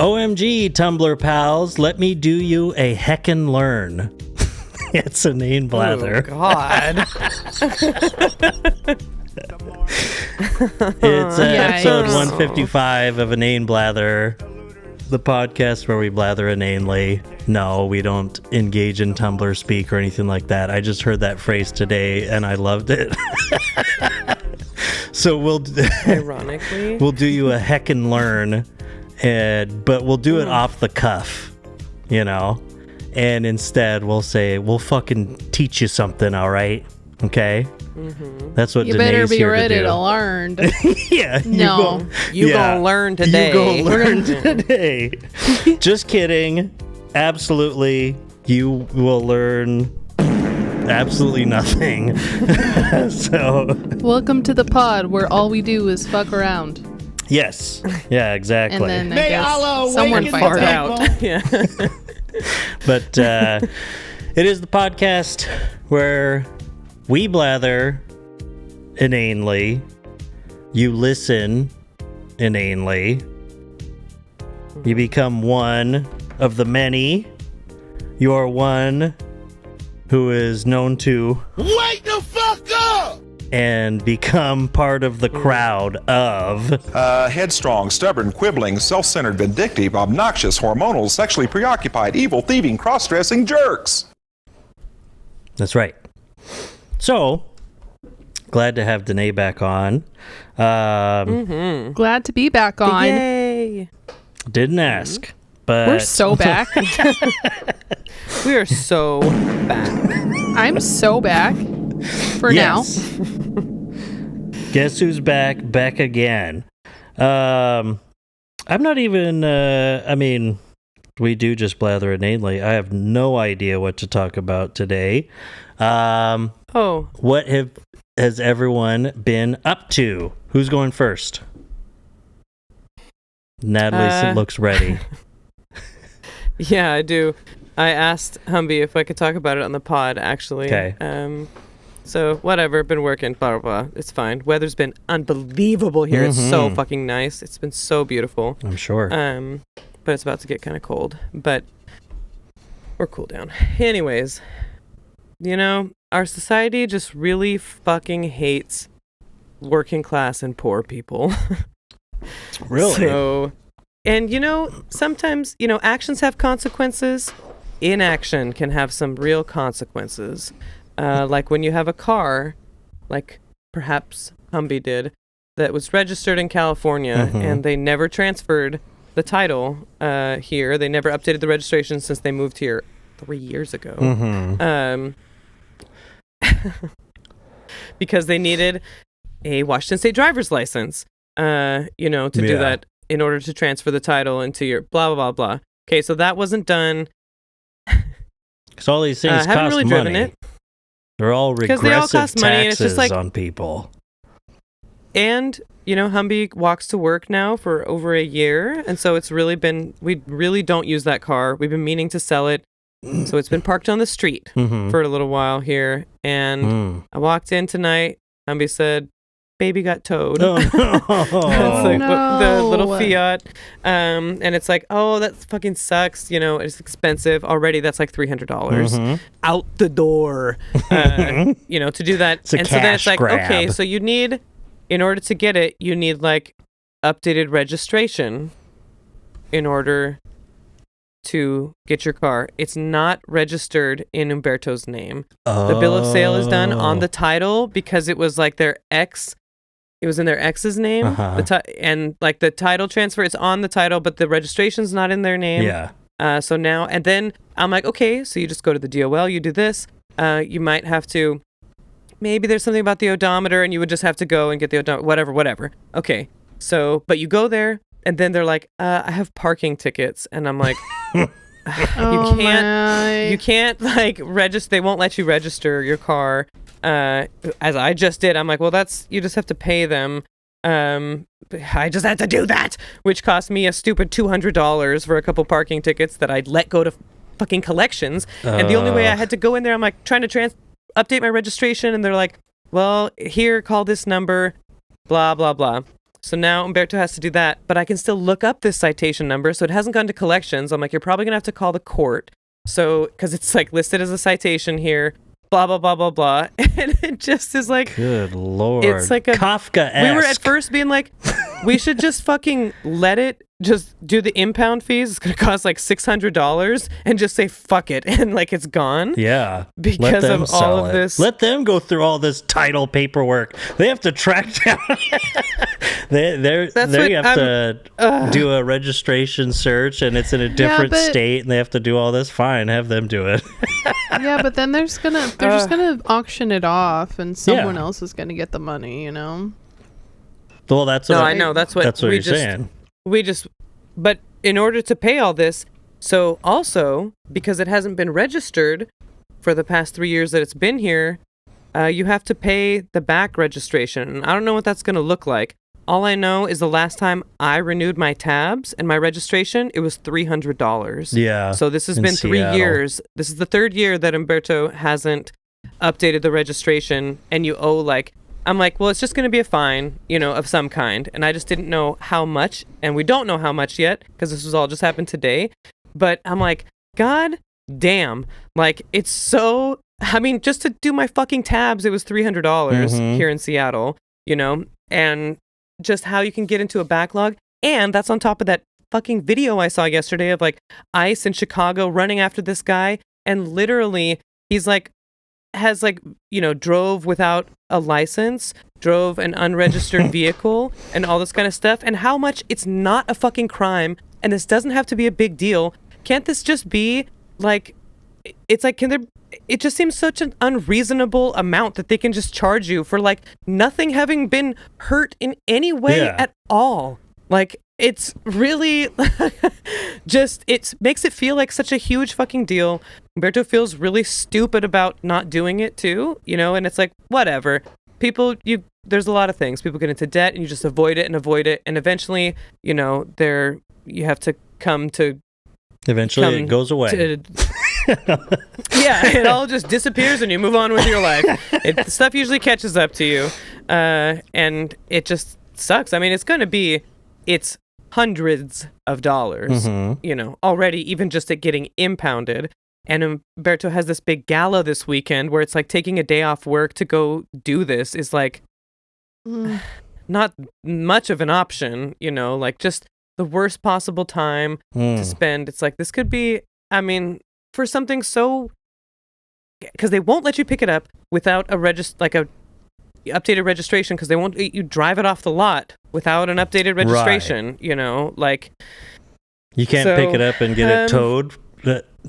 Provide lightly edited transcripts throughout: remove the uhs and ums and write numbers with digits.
OMG, Tumblr pals, let me do you a heckin' learn. It's Inane Blather. Oh, God. It's episode 155 of Inane Blather, the podcast where we blather inanely. No, we don't engage in Tumblr speak or anything like that. I just heard that phrase today and I loved it. So Ironically, we'll do you a heckin' learn, but we'll do it off the cuff, you know? And instead we'll say, we'll fucking teach you something, all right? Okay? Mm-hmm. That's what you Danae's better be here ready to do. learn. Yeah. No. You gonna learn today. You gonna learn today. Just kidding. Absolutely. You will learn absolutely nothing. So. Welcome to the pod where all we do is fuck around. Yes. Yeah, exactly. And then I guess someone finds out. Yeah. But it is the podcast where we blather inanely, you listen inanely, you become one of the many, you are one who is known to wake the fuck up and become part of the crowd of headstrong, stubborn, quibbling, self-centered, vindictive, obnoxious, hormonal, sexually preoccupied, evil, thieving, cross-dressing jerks. That's right. So, glad to have Danae back on. Glad to be back on. Yay. Didn't ask, but We're so back. We are so back. I'm so back for now. Guess who's back? Back again. I'm not even, I mean, we do just blather inanely. I have no idea what to talk about today. What has everyone been up to? Who's going first? Natalie looks ready. Yeah, I do. I asked Humby if I could talk about it on the pod, actually. Okay. So, whatever, been working, blah, blah, blah. It's fine. Weather's been unbelievable here. It's so fucking nice. It's been so beautiful. I'm sure. But it's about to get kind of cold. Or cool down. Anyways, you know, our society just really fucking hates working class and poor people. Really? So, and you know, sometimes, you know, actions have consequences. Inaction can have some real consequences. Like when you have a car, like perhaps Humby did, that was registered in California and they never transferred the title here. They never updated the registration since they moved here 3 years ago. Because they needed a Washington State driver's license, you know, to do that in order to transfer the title into your blah, blah, blah, blah. Okay, so that wasn't done. Because all these things haven't cost really money. driven it. They're all regressive they all cost money, and it's taxes just like, on people. And, you know, Humby walks to work now for over a year. And so it's really been, we really don't use that car. We've been meaning to sell it. So it's been parked on the street for a little while here. And I walked in tonight. Humby said, baby got towed. Oh, no. That's like the little Fiat. And it's like, oh, that fucking sucks. You know, it's expensive already. That's like $300 out the door, you know, to do that. It's a and so then it's like, grab. okay, so you need, in order to get it, you need like updated registration in order to get your car. It's not registered in Umberto's name. The bill of sale is done on the title because it was like their ex. It was in their ex's name, and like the title transfer, it's on the title, but the registration's not in their name. Yeah. So now, and then I'm like, okay, so you just go to the DOL, you do this. You might have to, maybe there's something about the odometer, and you would just have to go and get the odometer, whatever. Okay, so, but you go there, and then they're like, I have parking tickets, and I'm like, you can't like register. They won't let you register your car. As I just did, I'm like, well, you just have to pay them. I just had to do that, which cost me a stupid $200 for a couple parking tickets that I'd let go to fucking collections. And the only way I had to go in there, I'm like trying to update my registration, and they're like, well, here, call this number, blah, blah, blah. So now Umberto has to do that, but I can still look up this citation number, so it hasn't gone to collections. I'm like, you're probably gonna have to call the court. So, because it's like listed as a citation here, blah blah blah blah blah, and it just is like, good lord, it's like a Kafka-esque. We were at first being like, we should just fucking let it just do the impound fees. It's gonna cost like $600, and just say fuck it, and like it's gone. Yeah, because of all of this. Let them go through all this title paperwork. They have to track down. they have to do a registration search, and it's in a different state, and they have to do all this. Fine, have them do it. Yeah, but then they're just gonna auction it off, and someone else is gonna get the money. Well, that's what I know. That's what you're saying. But in order to pay all this, so also because it hasn't been registered for the past 3 years that it's been here, you have to pay the back registration. And I don't know what that's going to look like. All I know is the last time I renewed my tabs and my registration, it was $300. Yeah. So this has been 3 years. This is the third year that Umberto hasn't updated the registration, and you owe like, I'm like, well, it's just going to be a fine, of some kind. And I just didn't know how much, and we don't know how much yet because this was all just happened today. But I'm like, God damn, like it's so, just to do my fucking tabs, it was $300 here in Seattle, and just how you can get into a backlog. And that's on top of that fucking video I saw yesterday of like ICE in Chicago running after this guy. And literally he's like, drove without a license, drove an unregistered vehicle, and all this kind of stuff, and how much it's not a fucking crime, and this doesn't have to be a big deal. Can't this just be like, it's like, it just seems such an unreasonable amount that they can just charge you for like nothing having been hurt in any way at all. Like, it's really it makes it feel like such a huge fucking deal. Umberto feels really stupid about not doing it too, and it's like, whatever. There's a lot of things. People get into debt and you just avoid it. And eventually, you have to come to. Eventually it goes away. Yeah, it all just disappears and you move on with your life. Stuff usually catches up to you. And it just sucks. It's hundreds of dollars, already, even just at getting impounded. And Umberto has this big gala this weekend where it's like taking a day off work to go do this is like not much of an option, like just the worst possible time to spend. It's like, this could be, for something so, because they won't let you pick it up without a updated registration, because they won't let you drive it off the lot without an updated registration. Right. You can't pick it up and get it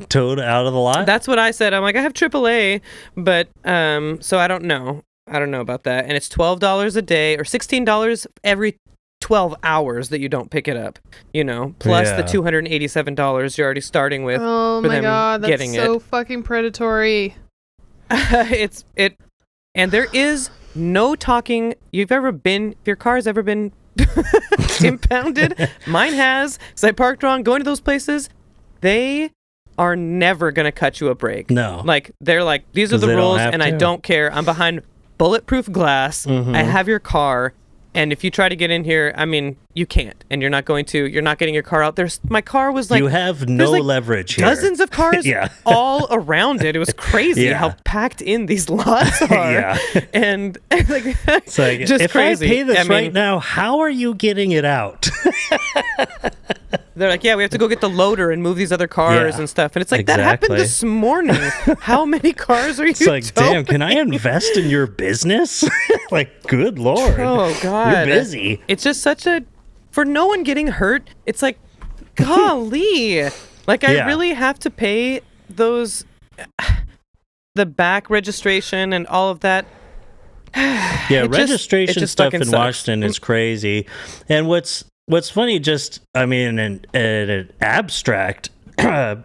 towed out of the lot. That's what I said. I'm like, I have AAA, but so I don't know about that. And it's $12 a day or $16 every 12 hours that you don't pick it up, plus the $287 you're already starting with. Oh my God, that's so fucking predatory. And there is no talking. If your car has ever been impounded, mine has, because I parked wrong, going to those places, they are never going to cut you a break. No. Like, they're like, these are the rules, and I don't care. I'm behind bulletproof glass. I have your car. And if you try to get in here, you can't, and you're not getting your car out. My car was like, you have no leverage here. Dozens of cars all around it. It was crazy how packed in these lots are. And like, it's like, just if crazy. I pay this right now, how are you getting it out? They're like, we have to go get the loader and move these other cars and stuff. And it's like, that happened this morning. How many cars are you It's like, damn, can I invest in your business? Like, good Lord. Oh, God. You're busy. It's just for no one getting hurt, it's like, golly. Like, I really have to pay those, the back registration and all of that. Registration stuff in Washington is crazy. And what's funny, just, in an abstract, I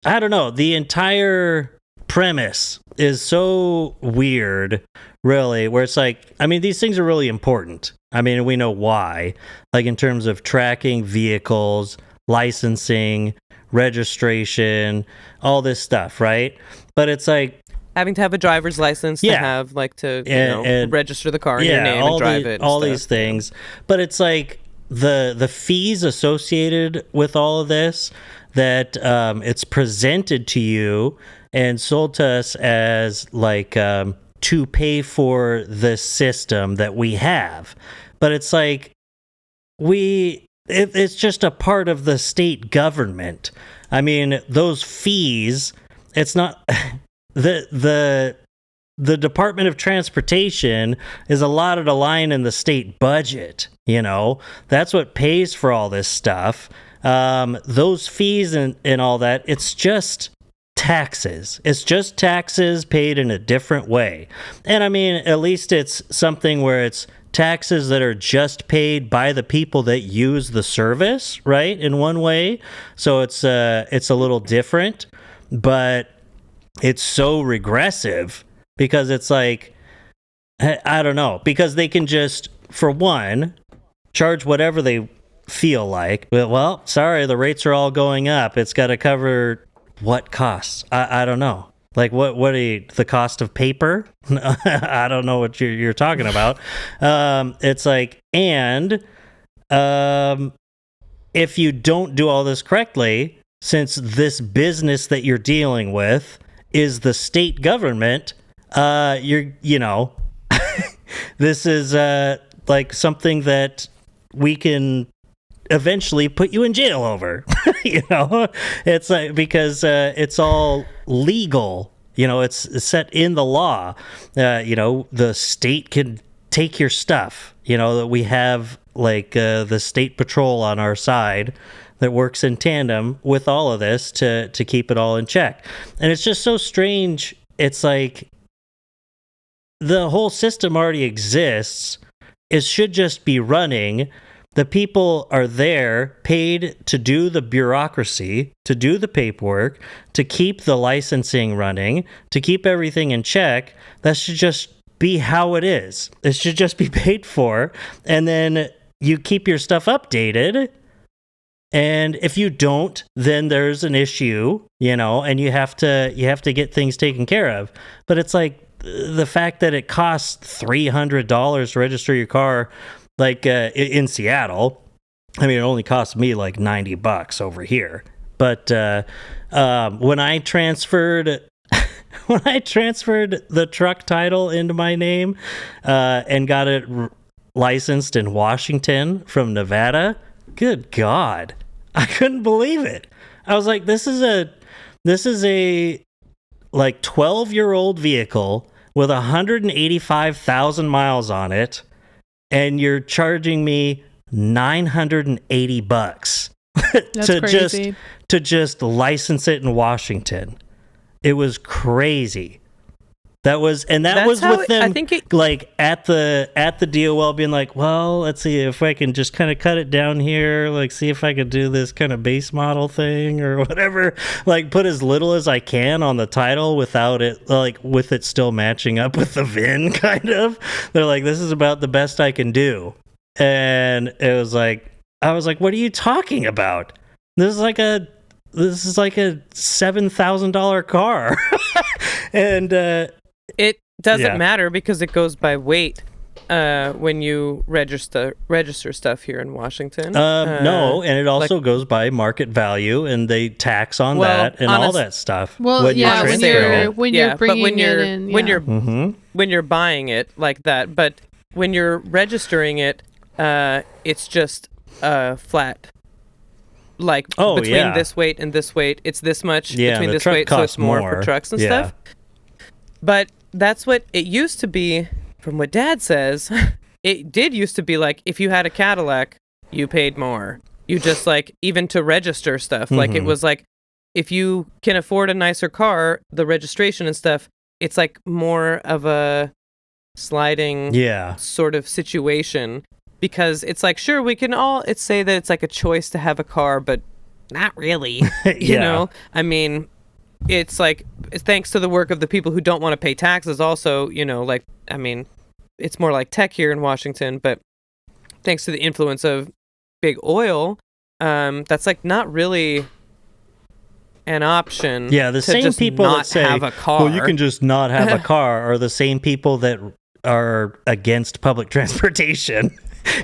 don't know, the entire premise is so weird, really, where it's like, these things are really important. We know why, like in terms of tracking vehicles, licensing, registration, all this stuff, right? But it's like, having to have a driver's license to have like to and register the car in your name and drive it. All these things, but it's like the fees associated with all of this that it's presented to you and sold to us as like to pay for the system that we have, but it's like it's just a part of the state government. I mean, those fees, it's not the Department of Transportation is allotted a line in the state budget, that's what pays for all this stuff. Those fees and all that, it's just taxes. It's just taxes paid in a different way. And I mean, at least it's something where it's taxes that are just paid by the people that use the service, right? In one way. So it's a little different, but it's so regressive because it's like, I don't know, because they can just, for one, charge whatever they feel like. But, well, sorry, the rates are all going up. It's got to cover what costs? I don't know. Like the cost of paper? I don't know what you're talking about. It's like, and if you don't do all this correctly, since this business that you're dealing with is the state government, this is like something that we can eventually put you in jail over. It's like, because it's all legal, it's set in the law. The state can take your stuff, that we have like the state patrol on our side that works in tandem with all of this to keep it all in check. And it's just so strange. It's like the whole system already exists. It should just be running. The people are there, paid to do the bureaucracy, to do the paperwork, to keep the licensing running, to keep everything in check. That should just be how it is. It should just be paid for. And then you keep your stuff updated. And if you don't, then there's an issue, and you have to get things taken care of. But it's like the fact that it costs $300 to register your car, like in Seattle. I mean, it only cost me like $90 over here. But when I transferred the truck title into my name and got it licensed in Washington from Nevada, good God, I couldn't believe it. I was like, this is a like 12-year-old vehicle with 185,000 miles on it, and you're charging me $980 to just license it in Washington. It was crazy. That was with them. I think like at the DOL being like, well, let's see if I can just kind of cut it down here, like see if I could do this kind of base model thing or whatever, like put as little as I can on the title without it, like with it still matching up with the VIN, kind of. They're like, this is about the best I can do, and it was like, I was like, what are you talking about? This is like a $7,000 car, and it doesn't matter because it goes by weight when you register stuff here in Washington. No, and it also goes by market value, and they tax on that and all that stuff. Well, when you're bringing it in, when you're buying it like that, but when you're registering it, it's just flat. Like between this weight and this weight, it's this much between this weight, so it's more for trucks and stuff. But that's what it used to be, from what Dad says. It did used to be like, if you had a Cadillac, you paid more. You just like, even to register stuff, like it was like, if you can afford a nicer car, the registration and stuff, it's like more of a sliding sort of situation. Because it's like, sure, we can all say that it's like a choice to have a car, but not really. You know? I mean, it's like, thanks to the work of the people who don't want to pay taxes also, like, I mean, it's more like tech here in Washington, but thanks to the influence of big oil, that's like not really an option. Yeah, the to same just people not that say, have a car. well, you can just not have a car are the same people that are against public transportation,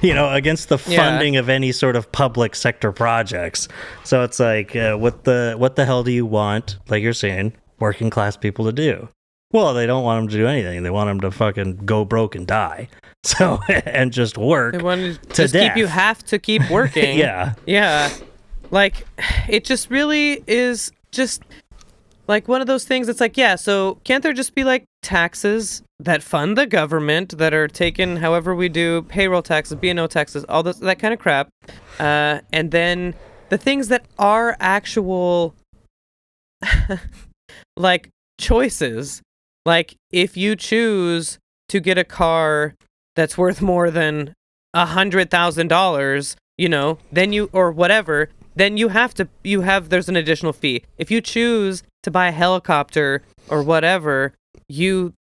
against the funding of any sort of public sector projects. So it's like, what the hell do you want, like you're saying, working class people to do? Well, they don't want them to do anything. They want them to fucking go broke and die. So, and just work They want to to just death. you have to keep working. Yeah. Yeah. Like, it just really is just like one of those things. It's like, yeah, so can't there just be like taxes that fund the government that are taken however we do, payroll taxes, B&O taxes, all this, that kind of crap. And then the things that are actual like choices, like if you choose to get a car that's worth more than $100,000, then you, or whatever, then there's an additional fee. If you choose to buy a helicopter or whatever,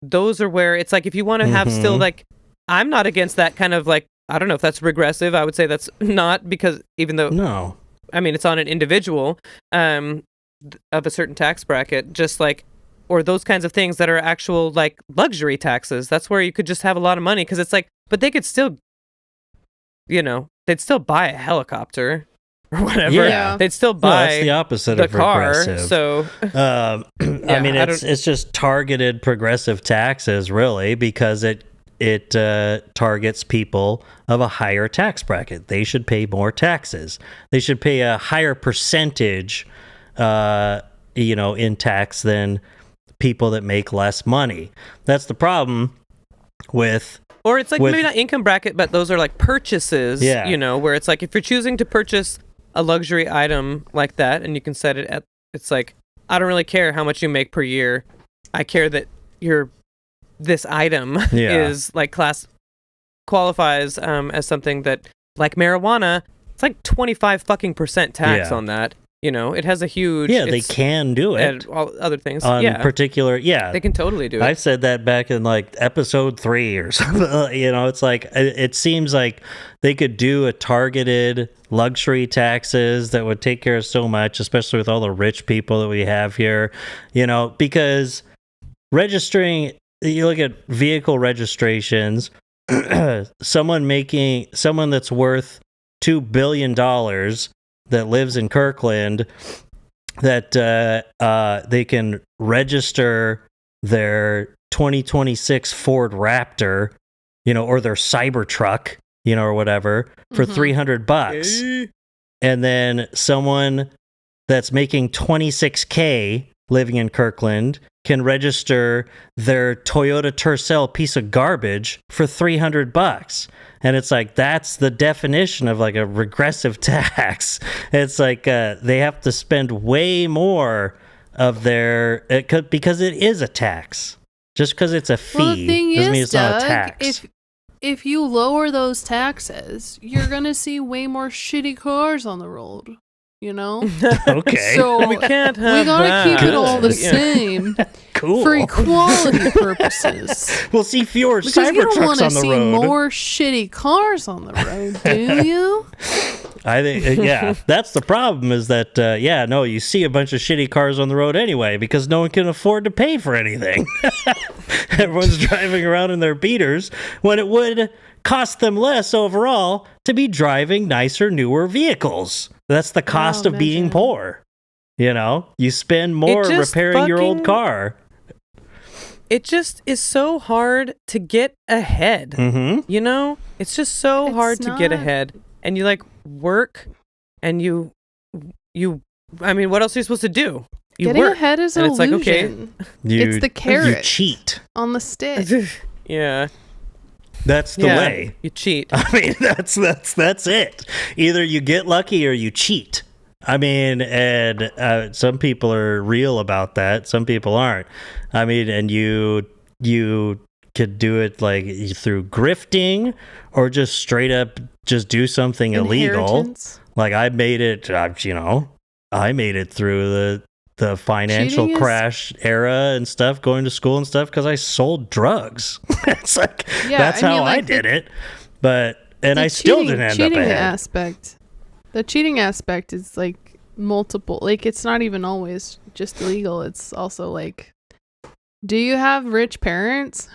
those are where it's like, if you want to have still like, I'm not against that kind of like, I don't know if that's regressive. I would say that's not, because even though, No. I mean, it's on an individual of a certain tax bracket, just like, or those kinds of things that are actual like luxury taxes. That's where you could just have a lot of money, because it's like, but they could still, they'd still buy a helicopter or whatever. Yeah. They'd still No, buy that's the opposite the of car. regressive. So I mean, it's just targeted progressive taxes, really, because it targets people of a higher tax bracket. They should pay more taxes. They should pay a higher percentage, in tax than people that make less money. That's the problem with. Or it's like maybe not income bracket, but those are like purchases, Yeah. Where it's like if you're choosing to purchase a luxury item like that, and you can set it at, it's like, I don't really care how much you make per year. I care that this item is like qualifies as something that, like marijuana, it's like 25% tax on that. It has a huge. Yeah, they can do it. And all other things. On particular, they can totally do it. I said that back in like episode 3 or something. It's like, it seems like they could do a targeted luxury taxes that would take care of so much, especially with all the rich people that we have here, because registering, you look at vehicle registrations, someone that's worth $2 billion that lives in Kirkland, that they can register their 2026 Ford Raptor, or their Cybertruck, or whatever, for $300. And then someone that's making $26K living in Kirkland can register their Toyota Tercel piece of garbage for $300. And it's like, that's the definition of like a regressive tax. It's like they have to spend way more of because it is a tax. Just because it's a fee the thing doesn't mean is, it's not a Doug, tax. if you lower those taxes, you're gonna see way more shitty cars on the road. Okay. So we can't have we gotta that. keep it all the Yeah. same Cool. for equality purposes. We'll see fewer Because you don't Cybertrucks want to on the see road. more shitty cars on the road, do you? I think, that's the problem is that, you see a bunch of shitty cars on the road anyway because no one can afford to pay for anything. Everyone's driving around in their beaters when it would cost them less overall to be driving nicer, newer vehicles. That's the cost of being poor. You spend more repairing your old car. It just is so hard to get ahead. Mm-hmm. It's just so hard to get ahead. And you like work and you I mean, what else are you supposed to do? You Getting work. ahead is and an it's like, illusion. okay. It's the carrot You cheat. on the stick. Yeah. That's the way. You cheat. I mean, that's it. Either you get lucky or you cheat. I mean, and some people are real about that. Some people aren't. I mean, and you could do it like through grifting or just straight up just do something illegal. Like I made it, I made it through the financial crash era and stuff, going to school and stuff, because I sold drugs. It's like, that's how I did it. But, and I still didn't end up ahead. The cheating aspect is like multiple, like it's not even always just illegal. It's also like, do you have rich parents?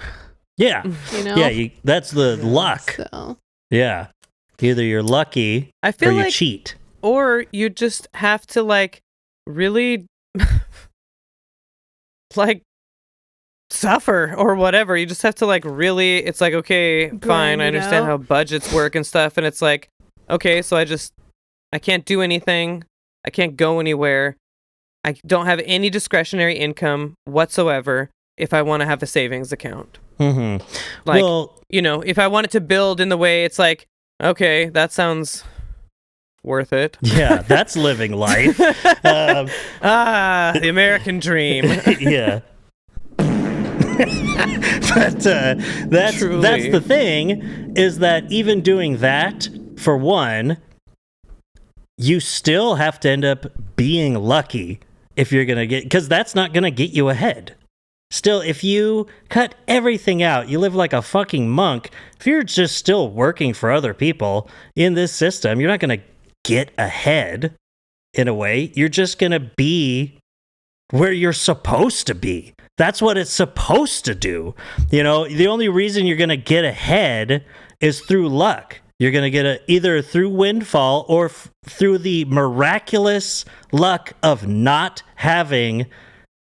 Yeah. You know? Yeah, that's the luck. So. Yeah. Either you're lucky I feel or you like, cheat. or you just have to like really like suffer or whatever. You just have to like really, it's like, okay, fine, I understand how budgets work and stuff, and it's like, okay, so I can't do anything, I can't go anywhere, I don't have any discretionary income whatsoever if I want to have a savings account. Mm-hmm. Like, well, you know, if I want it to build in the way, it's like, okay, that sounds worth it. Yeah, that's living life. The American dream. Yeah. But that's the thing, is that even doing that, for one, you still have to end up being lucky if you're going to get, because that's not going to get you ahead. Still, if you cut everything out, you live like a fucking monk, if you're just still working for other people in this system, you're not going to get ahead in a way. You're just going to be where you're supposed to be. That's what it's supposed to do. You know, the only reason you're going to get ahead is through luck. You're going to get either through windfall or through the miraculous luck of not having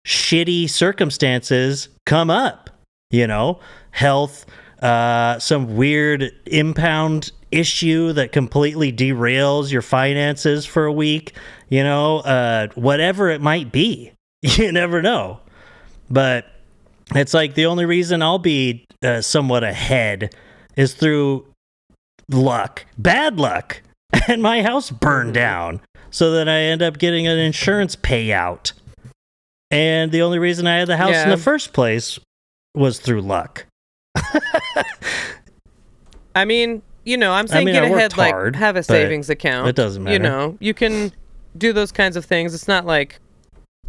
shitty circumstances come up, you know, health, some weird impound issue that completely derails your finances for a week, you know, whatever it might be. You never know. But it's like the only reason I'll be somewhat ahead is through luck, bad luck, and my house burned down, so that I end up getting an insurance payout. And the only reason I had the house in the first place was through luck. I mean, you know, I'm saying get ahead, hard, like have a savings account. It doesn't matter. You know, you can do those kinds of things. It's not like,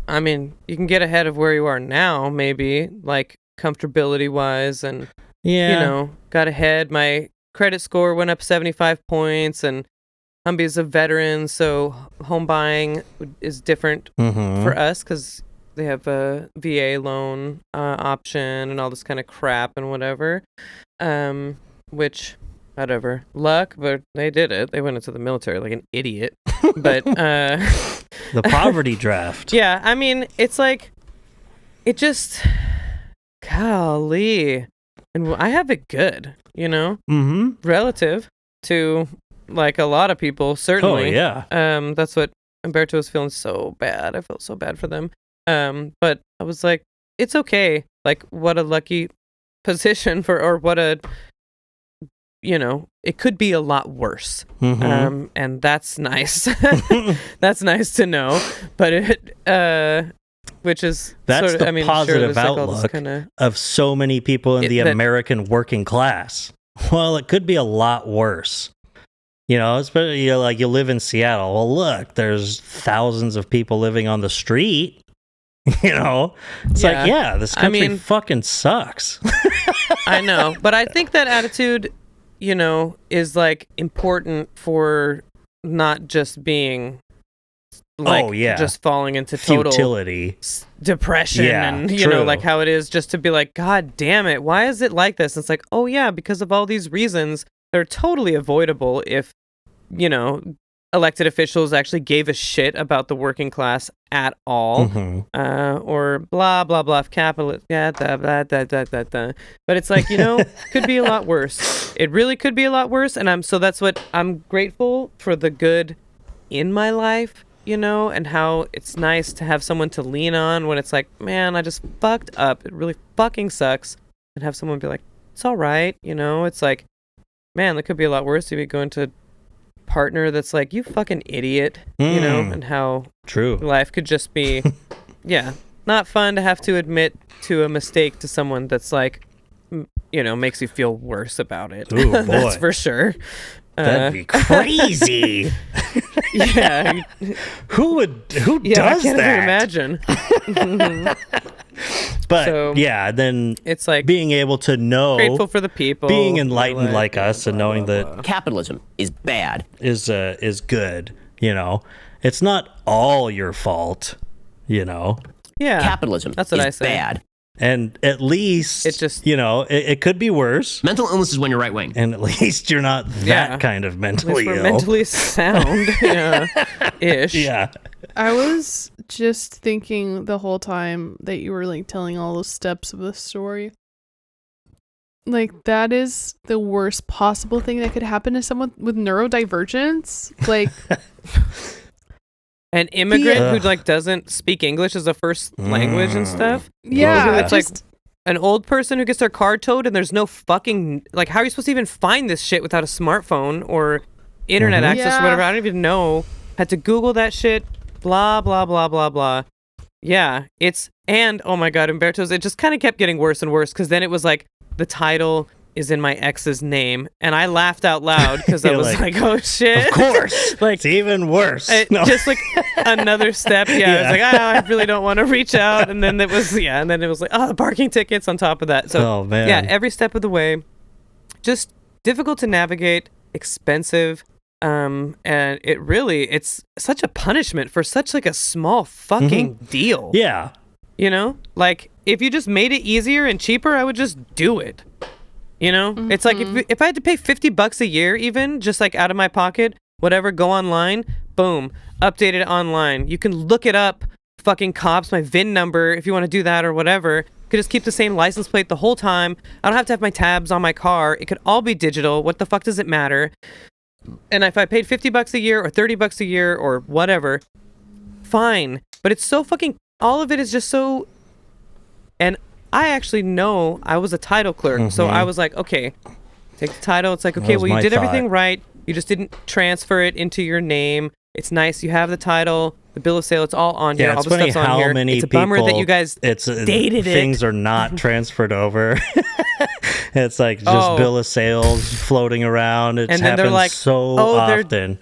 I mean, you can get ahead of where you are now, maybe, like comfortability wise, and you know, got ahead. My credit score went up 75 points, and Humby's a veteran, so home buying is different for us because they have a VA loan option and all this kind of crap and whatever. Which, whatever, luck, but they did it. They went into the military like an idiot. But the poverty draft. Yeah, I mean, it's like, it just, golly, and I have it good, you know, relative to like a lot of people, certainly. Oh yeah. That's what Umberto was feeling so bad. I felt so bad for them. But I was like, it's okay. Like, what a lucky position or what a, you know, it could be a lot worse. And that's nice. That's nice to know. But it, which is that's sort of, the positive outlook of so many people in the American working class. Well, it could be a lot worse. You know, especially, you know, like you live in Seattle. Well, look, there's thousands of people living on the street. You know, it's like, yeah, this country fucking sucks. I know, but I think that attitude, you know, is like important for not just being like, just falling into total futility, depression, and you know, like how it is just to be like, God damn it, why is it like this? And it's like, oh yeah, because of all these reasons that are totally avoidable if, you know, elected officials actually gave a shit about the working class at all, or blah blah blah, capitalist, but it's like, you know, could be a lot worse. It really could be a lot worse, and that's what I'm grateful for, the good in my life, you know, and how it's nice to have someone to lean on when it's like, man, I just fucked up, it really fucking sucks, and have someone be like, it's all right, you know. It's like, man, that could be a lot worse if you go into partner that's like, you fucking idiot, you know, and how life could just be not fun to have to admit to a mistake to someone that's like, you know, makes you feel worse about it. Ooh, boy. That's for sure. That'd be crazy. Yeah. Who does I can't that? even imagine. But so, then it's like being able to know, grateful for the people, being enlightened like us, and knowing that capitalism is bad is good. You know, it's not all your fault, you know. Yeah. Capitalism That's what is I say. bad. And at least, It just- you know, it could be worse. Mental illness is when you're right wing. And at least you're not that Yeah. kind of At mentally least we're ill. mentally sound. Yeah. Ish. Yeah. I was just thinking the whole time that you were like telling all the steps of the story. Like, that is the worst possible thing that could happen to someone with neurodivergence. Like, An immigrant Yeah. who like doesn't speak English as a first language and stuff. yeah, It's like just an old person who gets their car towed and there's no fucking like, how are you supposed to even find this shit without a smartphone or internet access or Yeah. whatever? I don't even know. Had to Google that shit. Blah blah blah blah blah. Yeah, and oh my god, Umberto's. It just kind of kept getting worse and worse because then it was like the title is in my ex's name, and I laughed out loud because I You're was like, like, oh shit, Of course. like It's even worse. No. just like another step. Yeah, I was like, I really don't want to reach out, and then it was like, oh, the parking tickets on top of that. So Oh, man. yeah, every step of the way, just difficult to navigate, expensive. And it's such a punishment for such like a small fucking deal. Yeah. You know, like if you just made it easier and cheaper, I would just do it. You know, it's like if I had to pay $50 a year, even just like out of my pocket, whatever, go online, boom, update it online. You can look it up, fucking cops, my VIN number, if you want to do that or whatever. Could just keep the same license plate the whole time. I don't have to have my tabs on my car. It could all be digital. What the fuck does it matter? And if I paid $50 a year or $30 a year or whatever, fine. But it's so fucking, all of it is just so, and I actually know I was a title clerk. So I was like, okay, take the title. It's like, okay, was well, you my did thought. everything right. You just didn't transfer it into your name. It's nice. You have the title, the bill of sale. It's all on here. Yeah, All it's the funny stuff's on how here. many It's a bummer that people you guys dated it. things are not transferred over. It's like just Oh. bill of sales floating around. It's And then they're happened like, so oh, they're- often.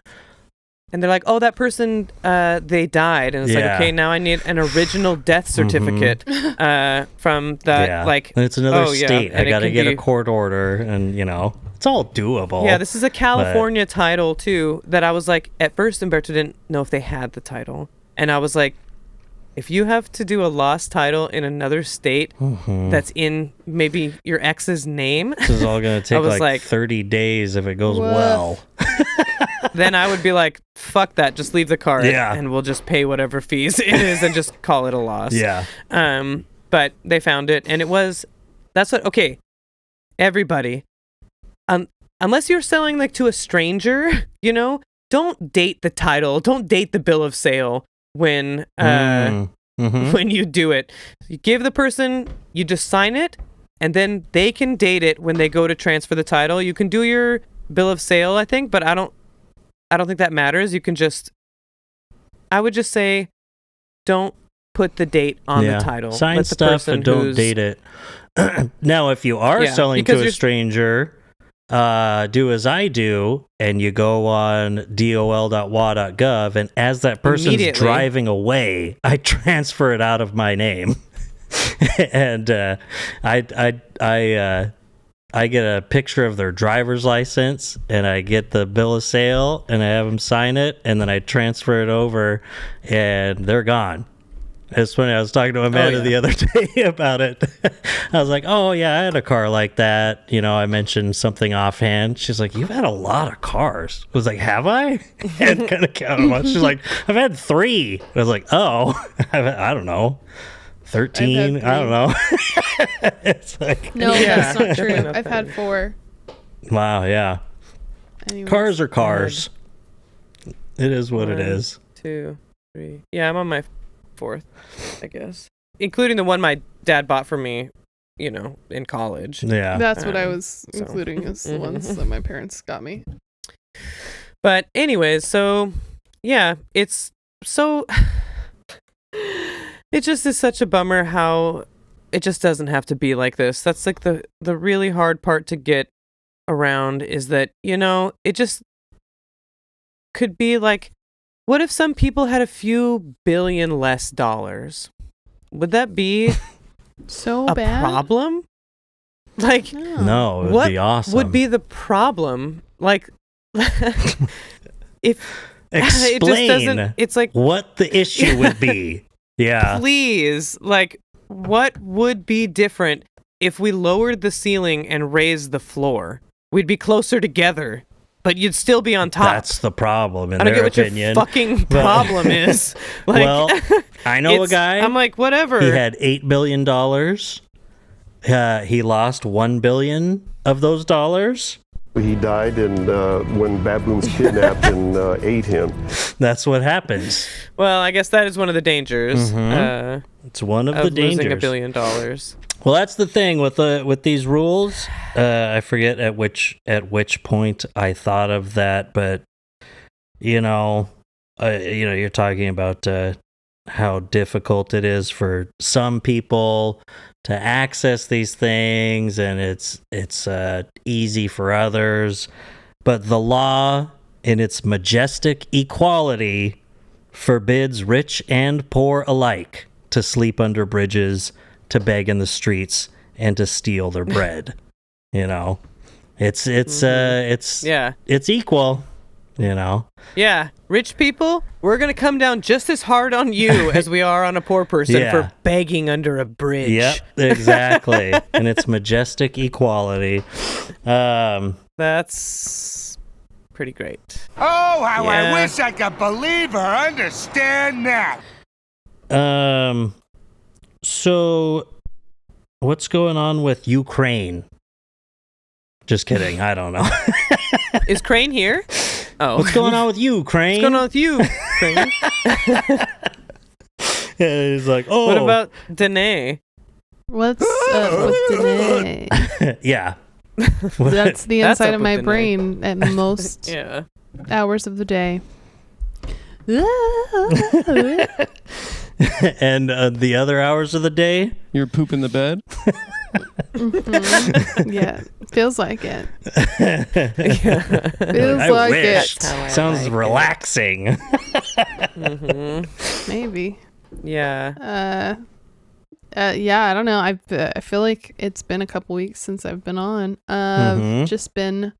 And they're like, oh, that person, they died. And it's like, Yeah. okay, now I need an original death certificate from that, Yeah. like, And it's another oh, yeah, state. I and it got to can get a be- court order, and you know, it's all doable. Yeah, this is a California title, too, that I was like, at first, Umberto didn't know if they had the title. And I was like, if you have to do a lost title in another state that's in maybe your ex's name, This is all going to take was like 30 days if it goes Woof. well. then I would be like, fuck that, just leave the card Yeah. and we'll just pay whatever fees it is and just call it a loss. Yeah. But they found it, and okay, everybody, unless you're selling like to a stranger, you know, don't date the title, don't date the bill of sale when when you do it. You give the person, you just sign it, and then they can date it when they go to transfer the title. You can do your bill of sale, I think, but I don't think that matters. You can I would just say, don't put the date on the title. Sign Let the stuff person and don't who's- date it. Now, if you are Yeah, selling because to a you're- stranger, do as I do, and you go on dol.wa.gov, and as that person's Immediately. driving away, I transfer it out of my name, and I get a picture of their driver's license, and I get the bill of sale, and I have them sign it, and then I transfer it over, and they're gone. It's funny, I was talking to Amanda the other day about it. I was like, oh, yeah, I had a car like that. You know, I mentioned something offhand. She's like, you've had a lot of cars. I was like, have I? And kind of counted them up. She's like, I've had 3. I was like, oh, I don't know. 13? I don't know. It's like, no, Yeah. that's not true. Definitely not I've had 4. wow, yeah. Anyways. Cars are cars. It is what it 1, is. 2, 3. Yeah, I'm on my 4th, I guess, including the one my dad bought for me, you know, in college. Yeah. That's what I was so- including as the ones that my parents got me. But anyways, so yeah, it's so it just is such a bummer how it just doesn't have to be like this. That's like the really hard part to get around, is that, you know, it just could be like, what if some people had a few billion less dollars? Would that be So a bad. problem? Like, No, it would what be awesome. would be the problem? Like, if It just doesn't. Explain It's like, what the issue would be. Yeah. please, like, what would be different if we lowered the ceiling and raised the floor? We'd be closer together, but you'd still be on top. That's the problem in I don't their get what opinion. your fucking problem is. Like, Well, I know a guy. I'm like, whatever. He had $8 billion. He lost $1 billion of those dollars. He died when baboons kidnapped and ate him. That's what happens. Well, I guess that is one of the dangers. It's one of the Of losing dangers. $1 billion. Well, that's the thing with these rules. I forget at which point I thought of that, but you're talking about how difficult it is for some people to access these things, and it's easy for others. But the law, in its majestic equality, forbids rich and poor alike to sleep under bridges, to beg in the streets, and to steal their bread. It's equal. Yeah, rich people, we're going to come down just as hard on you as we are on a poor person for begging under a bridge. Yep, exactly. And it's majestic equality. That's pretty great. Oh, how Yeah. I wish I could believe or understand that. So what's going on with Ukraine? Just kidding. I don't know. Is Crane here? Oh. What's going on with you, Crane? What's going on with you, Crane? He's like, oh. What about Danae? What's up with Danae? Yeah. That's the That's inside up of with my Danae. brain at most Yeah. hours of the day. And the other hours of the day? You're pooping the bed? Yeah, feels like it. Yeah. Feels I like wish. it. That's how I Sounds like it. relaxing. Maybe. Yeah. Yeah, I don't know. I feel like it's been a couple weeks since I've been on. Just been.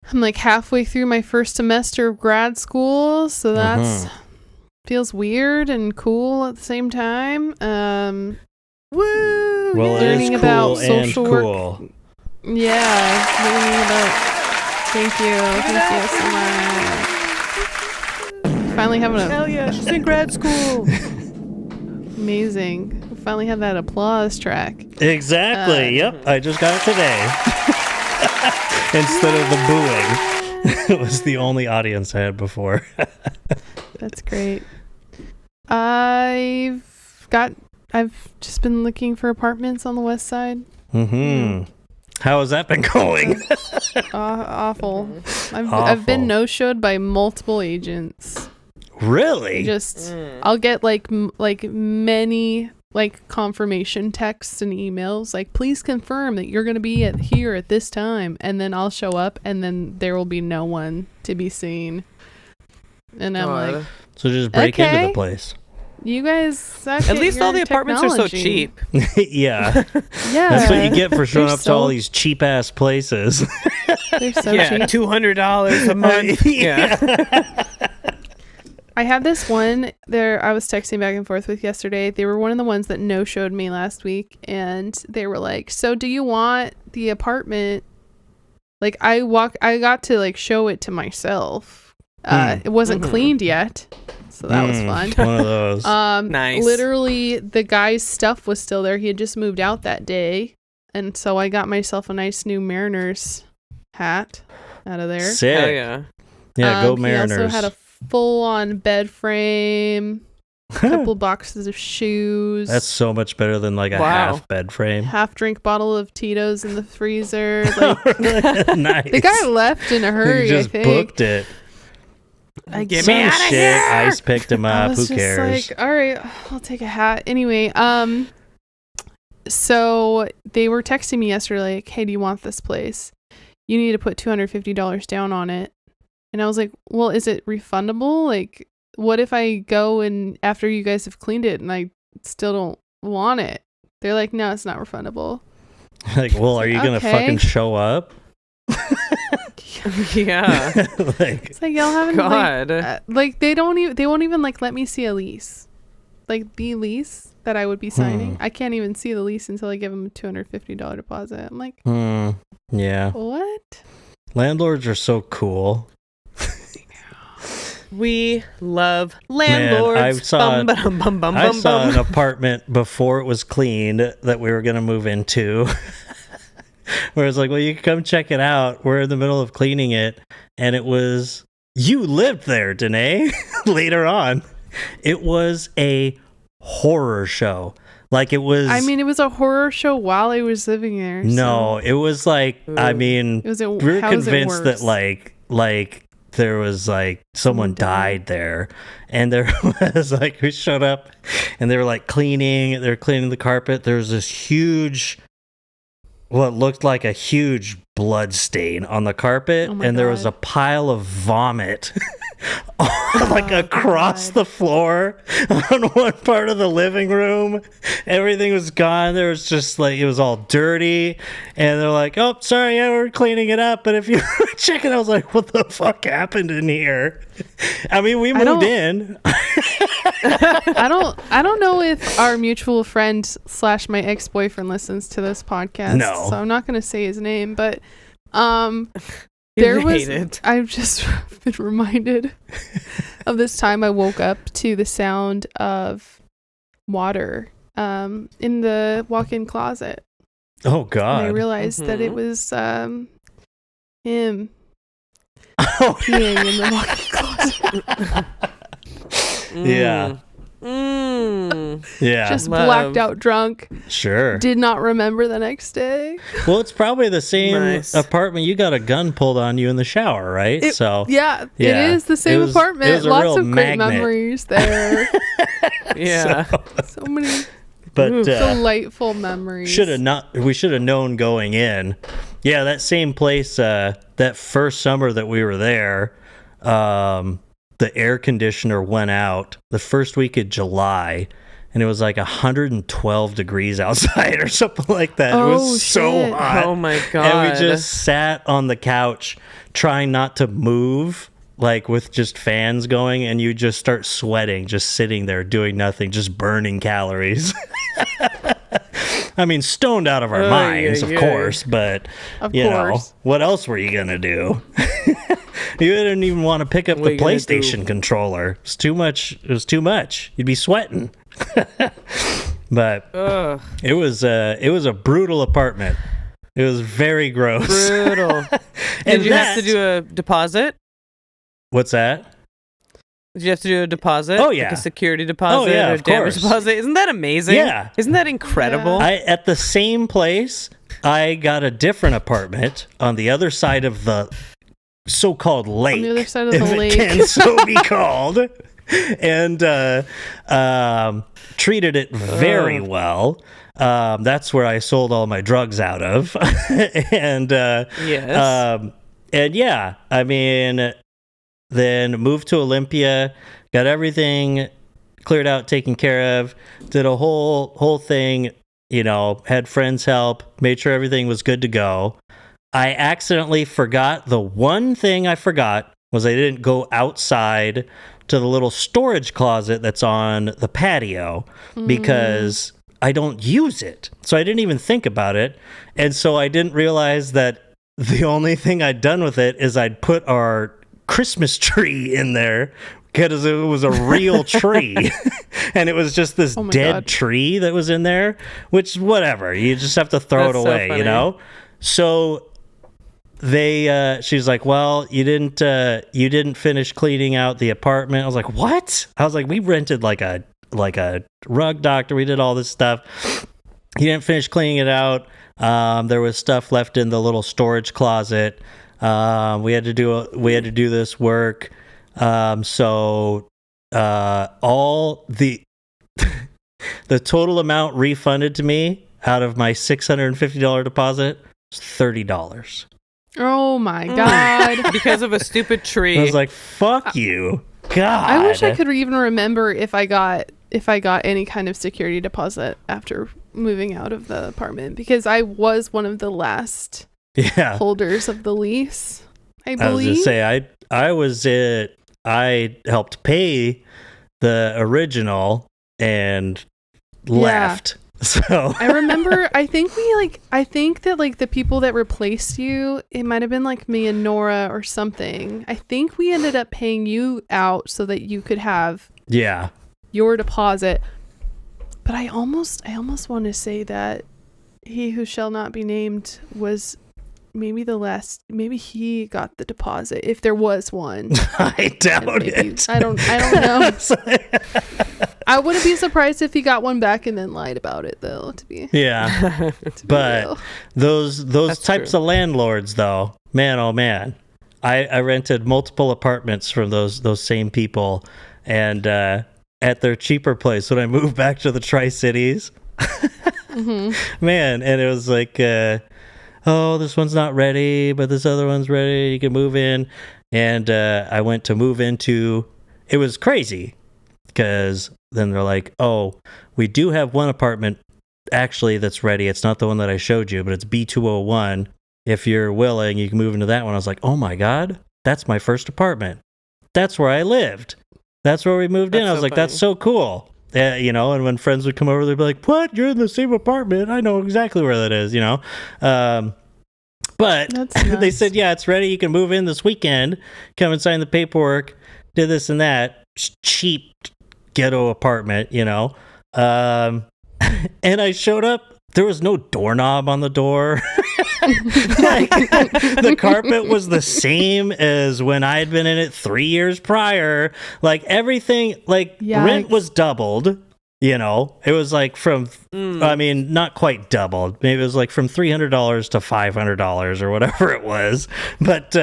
I'm like halfway through my first semester of grad school, so that's feels weird and cool at the same time. Woo! Well, learning it is about cool and social work. cool. Yeah, learning about. Thank you so much. Finally having a Hell yeah, she's in grad school. amazing. Finally have that applause track. Exactly. Yep. I just got it today. Instead of the booing. It was the only audience I had before. That's great. I've just been looking for apartments on the west side. How has that been going? Awful. I've been no-showed by multiple agents. Really? Just I'll get like many like confirmation texts and emails like, please confirm that you're going to be here at this time, and then I'll show up and then there will be no one to be seen. And I'm like, so just break into okay. the place. You guys suck At least all the your apartments are so technology. cheap. Yeah. Yeah. That's what you get for showing They're up to all these cheap ass places. They're so Yeah, cheap. $200 a month. Yeah. I had this one there I was texting back and forth with yesterday. They were one of the ones that no-showed me last week, and they were like, so do you want the apartment? Like I got to like show it to myself. It wasn't cleaned yet, so that was fun. One of those. Nice. Literally the guy's stuff was still there. He had just moved out that day, and so I got myself a nice new Mariners hat out of there. Sick. Hell yeah. Yeah, go He Mariners. also had a full-on bed frame, a couple boxes of shoes, That's so much better than like a Wow. half bed frame. half-drink bottle of Tito's in the freezer. Like, Nice. the guy left in a hurry. He just I think. booked it. Get Some me out of shit. here. Ice picked him I up. was Who just cares? like, all right, I'll take a hat. Anyway, so they were texting me yesterday, like, hey, do you want this place? You need to put $250 down on it. And I was like, well, is it refundable? Like, what if I go and after you guys have cleaned it and I still don't want it? They're like, no, it's not refundable. Like, well, are you gonna Okay. fucking show up? Yeah. Like, It's like y'all haven't God. like they won't even like let me see a lease, like the lease that I would be signing. I can't even see the lease until I give them a $250 deposit. I'm like, yeah. what? Landlords are so cool. We love landlords. I saw Bum. an apartment before it was cleaned that we were going to move into. Where it's like, well, you can come check it out. We're in the middle of cleaning it. And it was, you lived there, Danae, later on. It was a horror show. Like it was. I mean, it was a horror show while I was living there. No, it was like, I mean, we were convinced that like there was like someone died there. And there was like, we showed up and they were like cleaning the carpet. There was this huge, what looked like a huge blood stain on the carpet, and there was a pile of vomit like across the floor on one part of the living room. Everything was gone. There was just like, it was all dirty, and they're like, oh, sorry, yeah, we're cleaning it up, but if you check it, I was like, what the fuck happened in here? I mean, we moved in. I don't know if our mutual friend / my ex-boyfriend listens to this podcast. No. So I'm not going to say his name, but there was, I've just been reminded of this time I woke up to the sound of water in the walk-in closet. Oh God. And I realized that it was him peeing in the walk-in closet. Yeah. Yeah. Just blacked out drunk. Sure. Did not remember the next day. Well, it's probably the same apartment. You got a gun pulled on you in the shower, right? Yeah, it is the same apartment. It was a Lots real of great magnet. memories there. Yeah. So many But delightful memories. we should have known going in. Yeah, that same place, that first summer that we were there, the air conditioner went out the first week of July, and it was like 112 degrees outside or something like that. It was so hot. Oh my God. And we just sat on the couch trying not to move, like with just fans going, and you just start sweating, just sitting there doing nothing, just burning calories. I mean, stoned out of our minds, of course, but you know, what else were you gonna do? You didn't even want to pick up the PlayStation controller. It was too much. You'd be sweating. But it was a brutal apartment. It was very gross. Brutal. Did you have to do a deposit? What's that? Did you have to do a deposit? Oh, yeah. Like a security deposit or a damage deposit? Isn't that amazing? Yeah. Isn't that incredible? Yeah. At the same place, I got a different apartment on the other side of the so-called lake. On the other side of the lake. It can so be called. And treated it very well. That's where I sold all my drugs out of. And yes. And yeah, I mean, then moved to Olympia, got everything cleared out, taken care of, did a whole thing, you know, had friends help, made sure everything was good to go. I accidentally forgot, the one thing I forgot was I didn't go outside to the little storage closet that's on the patio because I don't use it. So I didn't even think about it. And so I didn't realize that the only thing I'd done with it is I'd put our Christmas tree in there because it was a real tree. And it was just this dead tree that was in there, which whatever, you just have to throw it away, you know? So she's like, well, you didn't finish cleaning out the apartment. I was like, what? I was like, we rented like a rug doctor. We did all this stuff. He didn't finish cleaning it out. There was stuff left in the little storage closet. We had to do this work. So all the total amount refunded to me out of my $650 deposit was $30. Oh my God. Because of a stupid tree. I was like, fuck you. God. I wish I could even remember if I got any kind of security deposit after moving out of the apartment, because I was one of the last holders of the lease. I I was just believe. say I helped pay the original and left. So I remember. I think that like the people that replaced you, it might have been like me and Nora or something. I think we ended up paying you out so that you could have yeah. your deposit. But I almost want to say that he who shall not be named was maybe maybe he got the deposit if there was one. I doubt it. I don't know. I wouldn't be surprised if he got one back and then lied about it though, to be Yeah. But real. those That's types true. of landlords though, man, oh man. I rented multiple apartments from those same people, and at their cheaper place when I moved back to the Tri-Cities. Man, and it was like oh, this one's not ready, but this other one's ready. You can move in. And I went to move into, it was crazy because then they're like, oh, we do have one apartment actually that's ready. It's not the one that I showed you, but it's B201. If you're willing, you can move into that one. I was like, oh my God, that's my first apartment. That's where I lived. That's where we moved in. That's I was so like, that's so cool. You know, and when friends would come over, they'd be like, what? You're in the same apartment. I know exactly where that is, you know? But That's they nuts. said, yeah, it's ready. You can move in this weekend. Come and sign the paperwork. Did this and that. Cheap ghetto apartment, you know? And I showed up. There was no doorknob on the door. Like, the carpet was the same as when I had been in it 3 years prior. Like everything, like rent Yikes. was doubled. You know, it was like from, I mean, not quite doubled. Maybe it was like from $300 to $500 or whatever it was. But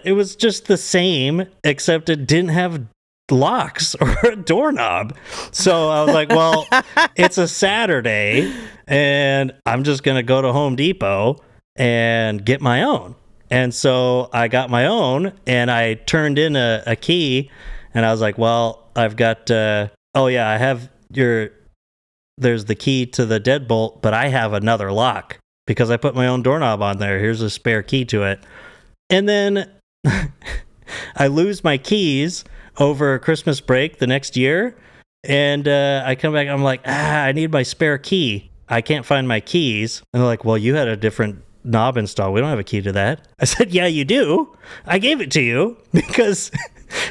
it was just the same, except it didn't have locks or a doorknob. So I was like, well, it's a Saturday and I'm just going to go to Home Depot and get my own. And so I got my own and I turned in a key and I was like, well, I've got, oh yeah, I have there's the key to the deadbolt, but I have another lock because I put my own doorknob on there. Here's a spare key to it. And then I lose my keys over Christmas break the next year. And I come back, I'm like, I need my spare key. I can't find my keys. And they're like, well, you had a different knob installed. We don't have a key to that. I said, yeah, you do. I gave it to you because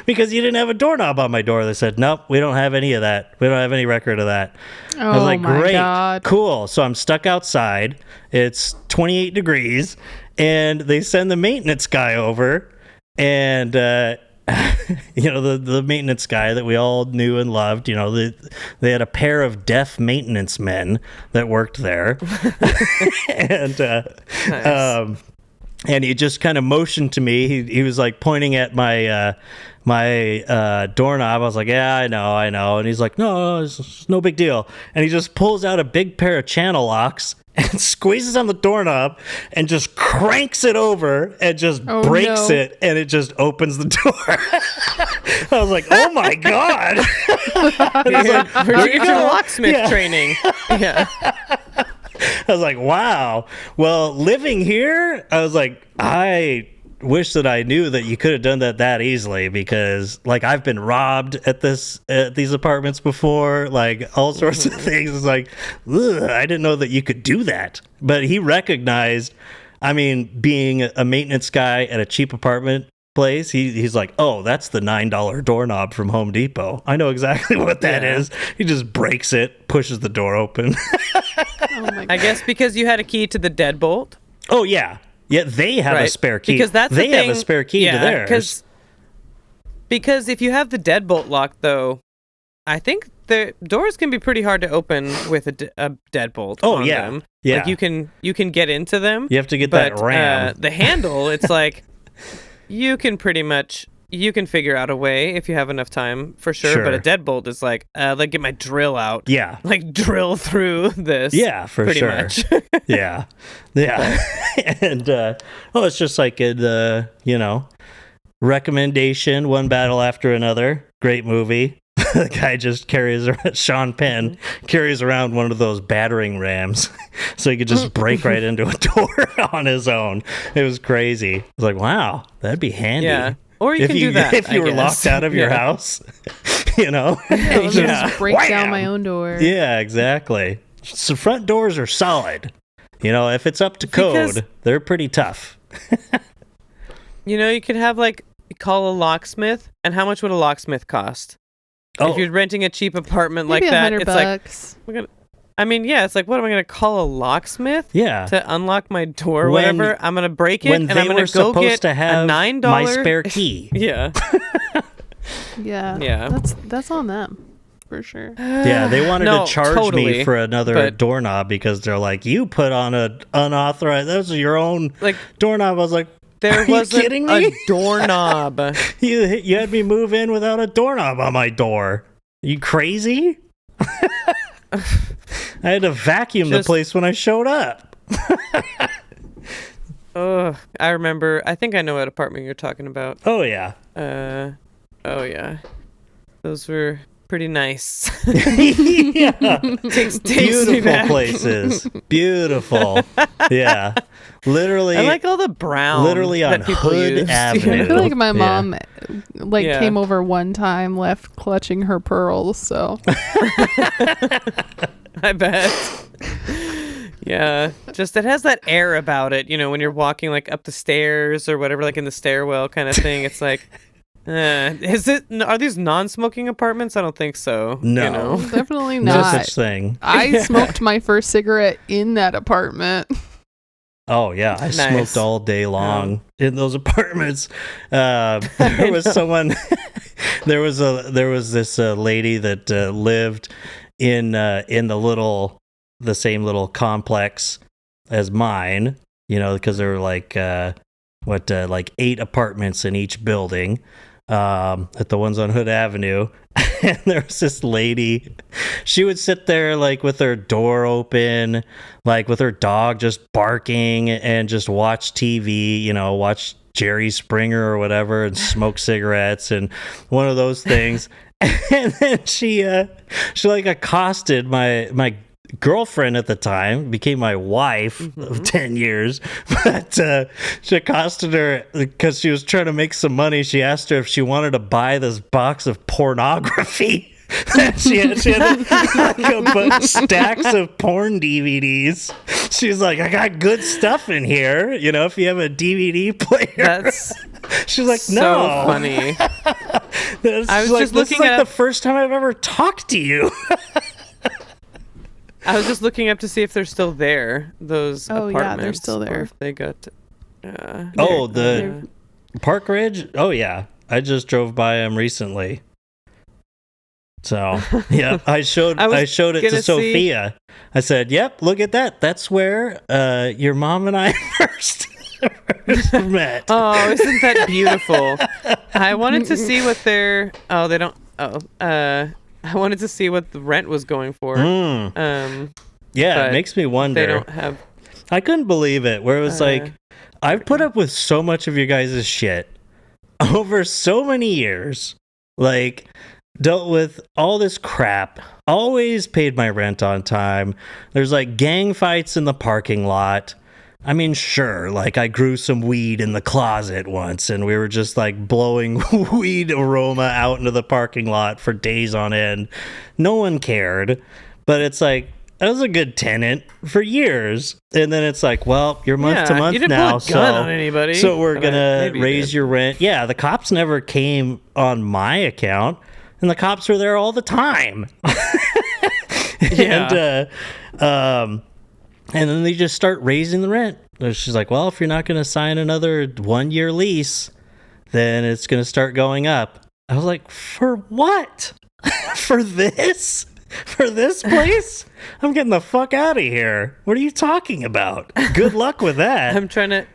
you didn't have a doorknob on my door. They said, nope, we don't have any of that. We don't have any record of that. I was like, my great, God. cool. So I'm stuck outside. It's 28 degrees. And they send the maintenance guy over. And, you know, the maintenance guy that we all knew and loved, you know, they had a pair of deaf maintenance men that worked there. And, Nice. and he just kind of motioned to me. He was like pointing at my doorknob. I was like, yeah, I know. And he's like, no, it's no big deal. And he just pulls out a big pair of channel locks and squeezes on the doorknob and just cranks it over and just breaks no. it, and it just opens the door. I was like, oh my God. Where'd you get your locksmith Yeah. training? Yeah. I was like, wow. Well, living here, I was like, I wish that I knew that you could have done that easily, because like I've been robbed at these apartments before, like all sorts of things. It's like, ugh, I didn't know that you could do that. But he recognized, I mean, being a maintenance guy at a cheap apartment place, he's like, oh, that's the $9 doorknob from Home Depot. I know exactly what that Yeah. is. He just breaks it, pushes the door open. Oh my I God. guess because you had a key to the deadbolt. Oh yeah. Yeah, they have a Right. spare key. Because that's the they have a thing- spare key to yeah, theirs. Because if you have the deadbolt lock, though, I think the doors can be pretty hard to open with a deadbolt. Oh, on yeah. them. Yeah. Like you can get into them. You have to get but that ram. the handle, it's like you can figure out a way if you have enough time for sure. But a deadbolt is like get my drill out. Yeah. Like drill through this. Yeah, for pretty sure. much. Yeah. And it's just like recommendation, One Battle After Another. Great movie. the guy just carries around, Sean Penn carries around one of those battering rams so he could just break right into a door on his own. It was crazy. I was like, wow, that'd be handy. Yeah. Or you if can you, do that. if you I were guess. locked out of your house, you know? Let me Yeah. just break down my Wham! own door. Yeah, exactly. So front doors are solid. You know, if it's up to Because- code, they're pretty tough. You know, you could have like call a locksmith, and how much would a locksmith cost? Oh, If you're renting a cheap apartment Maybe like that, $100 it's like bucks. we're gonna. I mean, yeah, it's like what am I gonna call a locksmith yeah. to unlock my door or When- whatever? I'm gonna break it When and they I'm gonna were go supposed get to have a $9 my spare key. Yeah. Yeah. Yeah. That's on them for sure. Yeah, they wanted No, to charge totally, me for another but- doorknob because they're like, you put on a unauthorized, those are your own Like doorknob. I was like, there Are you wasn't kidding a me? doorknob. you had me move in without a doorknob on my door. You crazy? I had to vacuum the Just- place when I showed up. Ugh, I remember. I think I know what apartment you're talking about. Oh, yeah. Oh yeah, those were pretty nice. Yeah. takes me Beautiful back. places. Beautiful. Yeah. Literally. I like all the brown. Literally on that people Hood use. Avenue. I feel like my Yeah. mom Yeah. came over one time, left clutching her pearls, so I bet. Yeah, just it has that air about it, you know, when you're walking like up the stairs or whatever, like in the stairwell kind of thing. It's like, are these non-smoking apartments? I don't think so. No. You know? definitely No not. such thing. I smoked my first cigarette in that apartment. Oh yeah, I Nice. smoked all day long in those apartments. There was someone. there was this lady that lived in the same little complex as mine. You know, because there were like 8 apartments in each building. At the ones on Hood Avenue. And there was this lady, she would sit there like with her door open, like with her dog just barking and just watch TV, you know, watch Jerry Springer or whatever and smoke cigarettes and one of those things. And then she like accosted my girlfriend at the time, became my wife of 10 years, but she accosted her because she was trying to make some money. She asked her if she wanted to buy this box of pornography. she had like a bunch stacks of porn DVDs. She's like, I got good stuff in here, you know, if you have a DVD player. That's She's like, so no. funny. I was like, just this is looking like at- the first time I've ever talked to you. I was just looking up to see if they're still there. Those Oh, apartments. yeah, they're still there. Or if they got. Oh, the Park Ridge? Oh, yeah. I just drove by them recently. So, yeah, I showed it gonna to see- Sophia. I said, yep, look at that. That's where your mom and I first met. Oh, isn't that beautiful? I wanted to see what their. Oh, they don't. Oh, I wanted to see what the rent was going for. Yeah, but it makes me wonder. They don't have. I couldn't believe it. Where it was like, I've put up with so much of your guys' shit over so many years. Like, dealt with all this crap. Always paid my rent on time. There's like gang fights in the parking lot. I mean, sure, like I grew some weed in the closet once and we were just like blowing weed aroma out into the parking lot for days on end. No one cared. But it's like, I was a good tenant for years. And then it's like, well, you're month to month you didn't now. pull a gun on anybody. So we're But going to maybe you raise did. your rent. Yeah, the cops never came on my account. And the cops were there all the time. Yeah. And then they just start raising the rent. She's like, well, if you're not going to sign another 1-year lease, then it's going to start going up. I was like, for what? For this? For this place? I'm getting the fuck out of here. What are you talking about? Good luck with that. I'm trying to.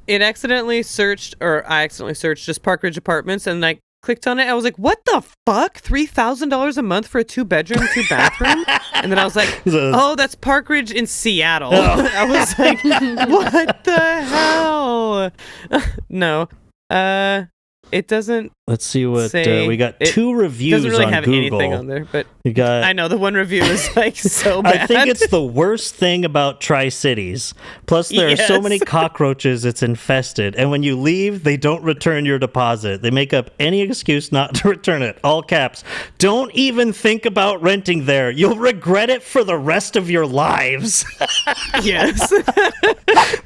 It accidentally searched, or I accidentally searched just Park Ridge Apartments, and I clicked on it. I was like, "What the fuck? $3,000 a month for a 2-bedroom, 2-bathroom?" And then I was like, "Oh, that's Park Ridge in Seattle." I was like, "What the hell?" No, It doesn't. Let's see what say, we got. 2 reviews doesn't really on have Google. anything on there, but You got. I know the one review is like so bad. I think it's the worst thing about Tri-Cities. Plus, there are so Yes. many cockroaches, it's infested. And when you leave, they don't return your deposit. They make up any excuse not to return it. All caps. Don't even think about renting there. You'll regret it for the rest of your lives. Yes.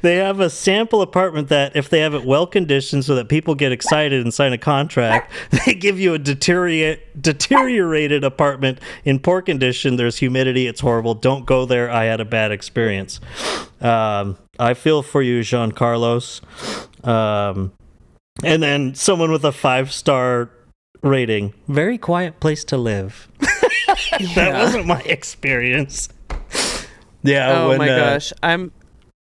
They have a sample apartment that, if they have it well conditioned so that people get excited and sign a contract, they give you a deteriorated apartment in poor condition. There's humidity. It's horrible. Don't go there. I had a bad experience. I feel for you, Jean Carlos. And then someone with a 5-star rating. Very quiet place to live. That wasn't my experience. Yeah. Oh my gosh. I'm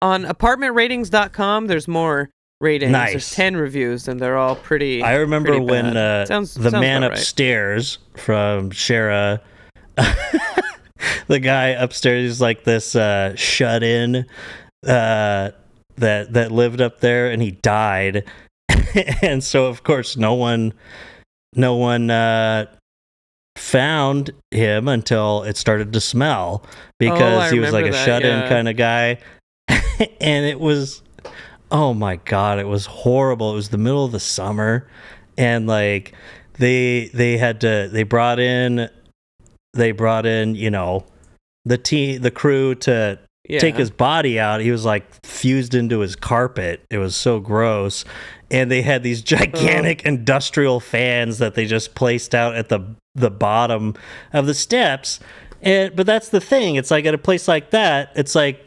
on apartmentratings.com. There's more ratings. Nice. There's 10 reviews, and they're all pretty. I remember pretty when bad. the sounds man about right. upstairs from Shara, the guy upstairs is like this shut-in that lived up there, and he died. And so, of course, no one found him until it started to smell, because he was like a shut-in kind of guy. And it was, oh my God, it was horrible. It was the middle of the summer, and like they brought in, you know, the crew to take his body out. He was like fused into his carpet. It was so gross. And they had these gigantic industrial fans that they just placed out at the bottom of the steps. But that's the thing. It's like at a place like that, it's like,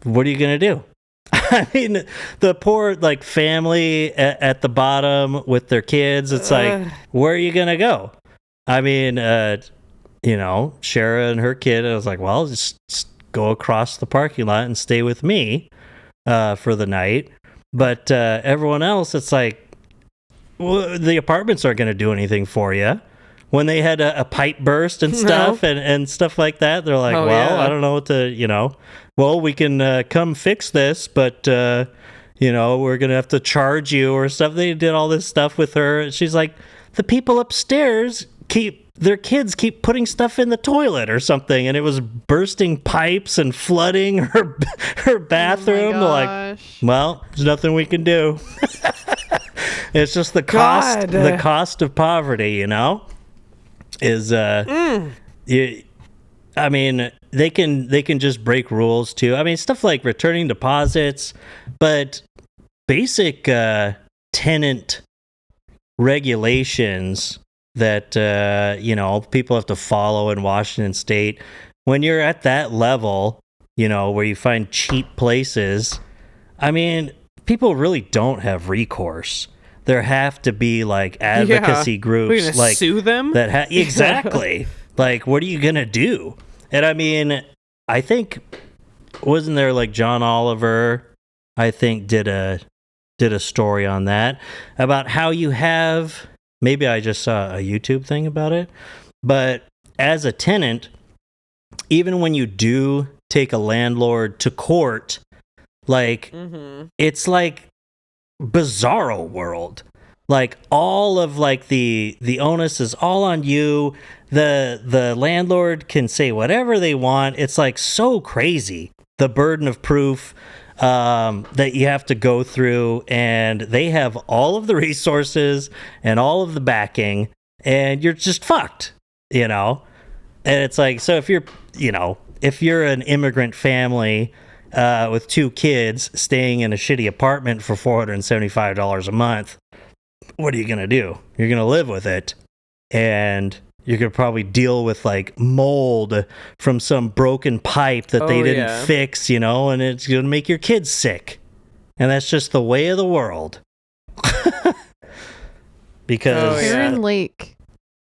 what are you going to do? I mean, the poor like family at the bottom with their kids, it's like, where are you going to go? I mean, you know, Shara and her kid, I was like, well, just go across the parking lot and stay with me for the night. But everyone else, it's like, well, the apartments aren't going to do anything for you. When they had a pipe burst and stuff and stuff like that, they're like, I don't know what to, you know, well, we can come fix this, but, you know, we're going to have to charge you or stuff. They did all this stuff with her. She's like, the people upstairs their kids keep putting stuff in the toilet or something, and it was bursting pipes and flooding her bathroom. Oh They're like, well, there's nothing we can do. It's just the cost of poverty, you know, is I mean, they can just break rules too. I mean, stuff like returning deposits, but basic tenant regulations that you know, people have to follow in Washington State. When you're at that level, you know, where you find cheap places, I mean, people really don't have recourse. There have to be like advocacy groups, we're gonna like sue them. that. Exactly. Like, what are you gonna do? And I mean, I think, wasn't there like John Oliver? I think did a story on that about how you have. Maybe I just saw a YouTube thing about it, but as a tenant, even when you do take a landlord to court, like it's like bizarro world. Like all of like the onus is all on you. The landlord can say whatever they want. It's like so crazy. The burden of proof that you have to go through, and they have all of the resources and all of the backing, and you're just fucked, you know? And it's like, so if you're an immigrant family with 2 kids staying in a shitty apartment for $475 a month, what are you going to do? You're going to live with it, and you're going to probably deal with like mold from some broken pipe that they didn't fix, you know, and it's going to make your kids sick. And that's just the way of the world. Because Heron Lake.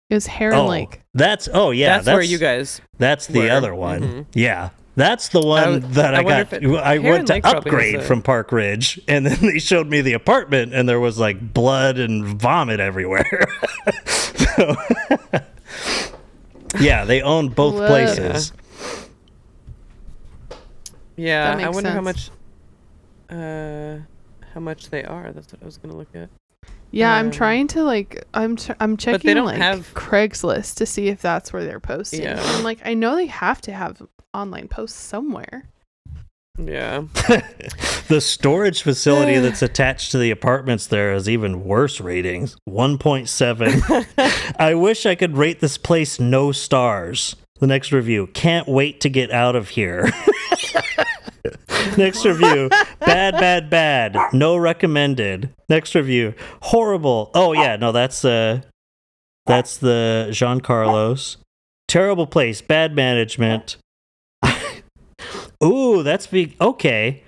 It was Heron Lake. That's where you guys. That's the other one. Yeah. That's the one that I got. I went to upgrade from Park Ridge, and then they showed me the apartment, and there was like blood and vomit everywhere. So, yeah, they own both places. Yeah, I wonder sense. how much they are. That's what I was gonna look at. Yeah, I'm trying to I'm checking don't have- Craigslist to see if that's where they're posting. Yeah. I'm like, I know they have to have online posts somewhere. Yeah. The storage facility that's attached to the apartments there has even worse ratings. 1.7. I wish I could rate this place no stars. The next review. Can't wait to get out of here. Next review. Bad. No recommended. Next review. Horrible. Oh yeah, no, that's the Jean Carlos. Terrible place. Bad management. Ooh, okay.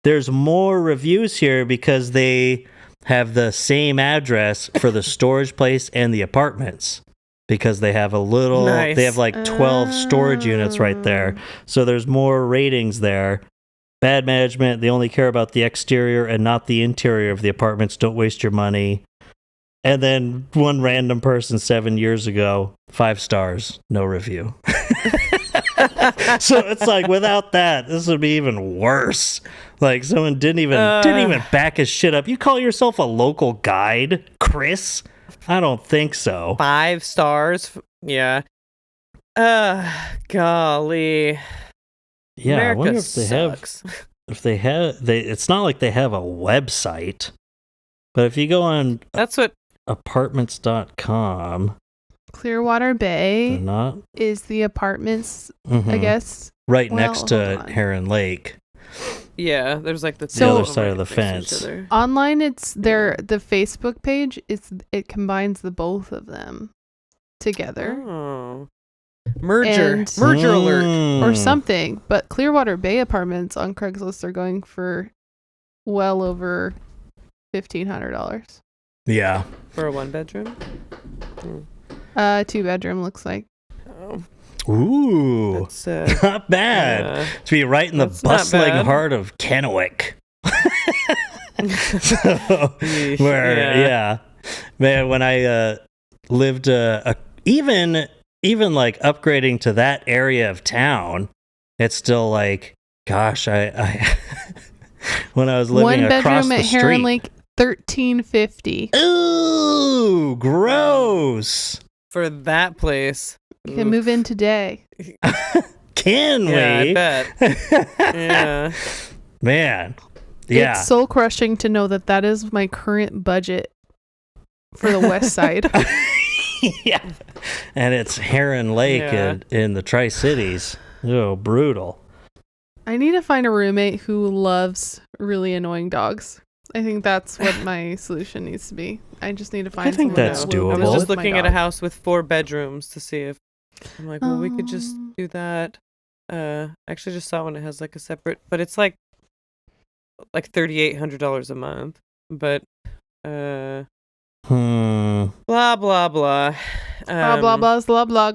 There's more reviews here because they have the same address for the storage place and the apartments. Because they have Nice. They have like 12 storage units right there. So there's more ratings there. Bad management. They only care about the exterior and not the interior of the apartments. Don't waste your money. And then one random person 7 years ago, 5 stars, no review. So it's like, without that, this would be even worse. Like, someone didn't even back his shit up. You call yourself a local guide, Chris? I don't think so. 5 stars. Yeah. Golly. Yeah, America I wonder if they sucks. it's not like they have a website. But if you go on That's what apartments.com, Clearwater Bay they're not is the apartments, Mhm. I guess. right Well, next hold to on. Heron Lake. Yeah, there's like the The other two side of the right next to fence. each other. Online, it's the Facebook page. It combines the both of them together Oh. Merger And- alert. or something. But Clearwater Bay apartments on Craigslist are going for well over $1,500. Yeah. For a 1-bedroom? 2-bedroom looks like. Oh, Ooh. that's Not bad. To be right in the That's not bustling bad. heart of Kennewick. So, yeah. Man, when I lived even like upgrading to that area of town, it's still like, gosh, I when I was living across 1-bedroom the at street. Heron Lake, $1,350. Ooh, gross. For that place. You can move in today. Can we? Yeah, I bet. Yeah. Man. Yeah. It's soul crushing to know that is my current budget for the west side. Yeah. And it's Heron Lake Yeah. in the Tri-Cities. Oh, brutal. I need to find a roommate who loves really annoying dogs. I think that's what my solution needs to be. I just need to find think someone that's that will doable. I deal was with just my looking at a dog. house with 4 bedrooms to see if I'm like, well, we could just Oh. do that. I actually just saw one that has like a separate, but it's like $3,800 a month. But blah blah blah. Blah blah blah blah blah. Blah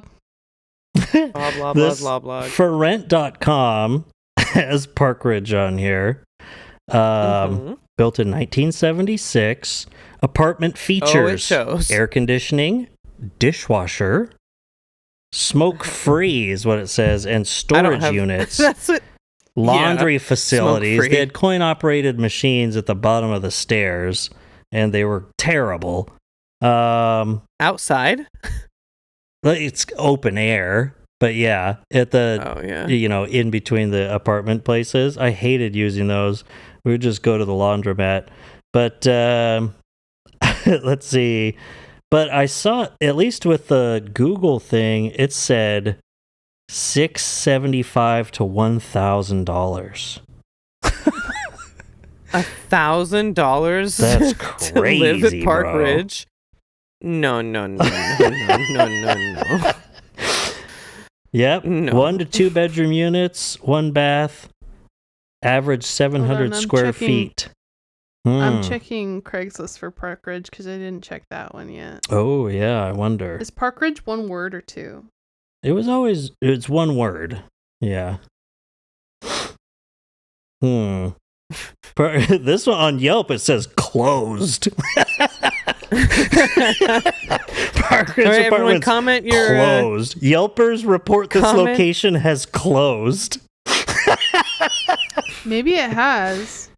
blah blah This blah blah. For rent.com has Park Ridge on here. Mhm. Built in 1976. Apartment features shows. air conditioning, dishwasher, smoke free is what it says, and I don't storage have units, That's what. laundry facilities. smoke-free. They had coin operated machines at the bottom of the stairs, and they were terrible. Outside. It's open air, but yeah, at the Oh yeah. in between the apartment places. I hated using those. We would just go to the laundromat. But let's see. But I saw, at least with the Google thing, it said $675 to $1,000. $1,000. That's to live crazy, at Park bro. Ridge. No. Yep. No. 1 to 2 bedroom units, 1 bath, average 700 I'm square checking- feet. I'm Hmm. checking Craigslist for Park Ridge because I didn't check that one yet. Oh, yeah, I wonder. Is Park Ridge one word or two? It's one word. Yeah. This one on Yelp, it says closed. Park Ridge All right, everyone, Apartments comment your closed. Yelpers report this comment- location has closed. Maybe it has.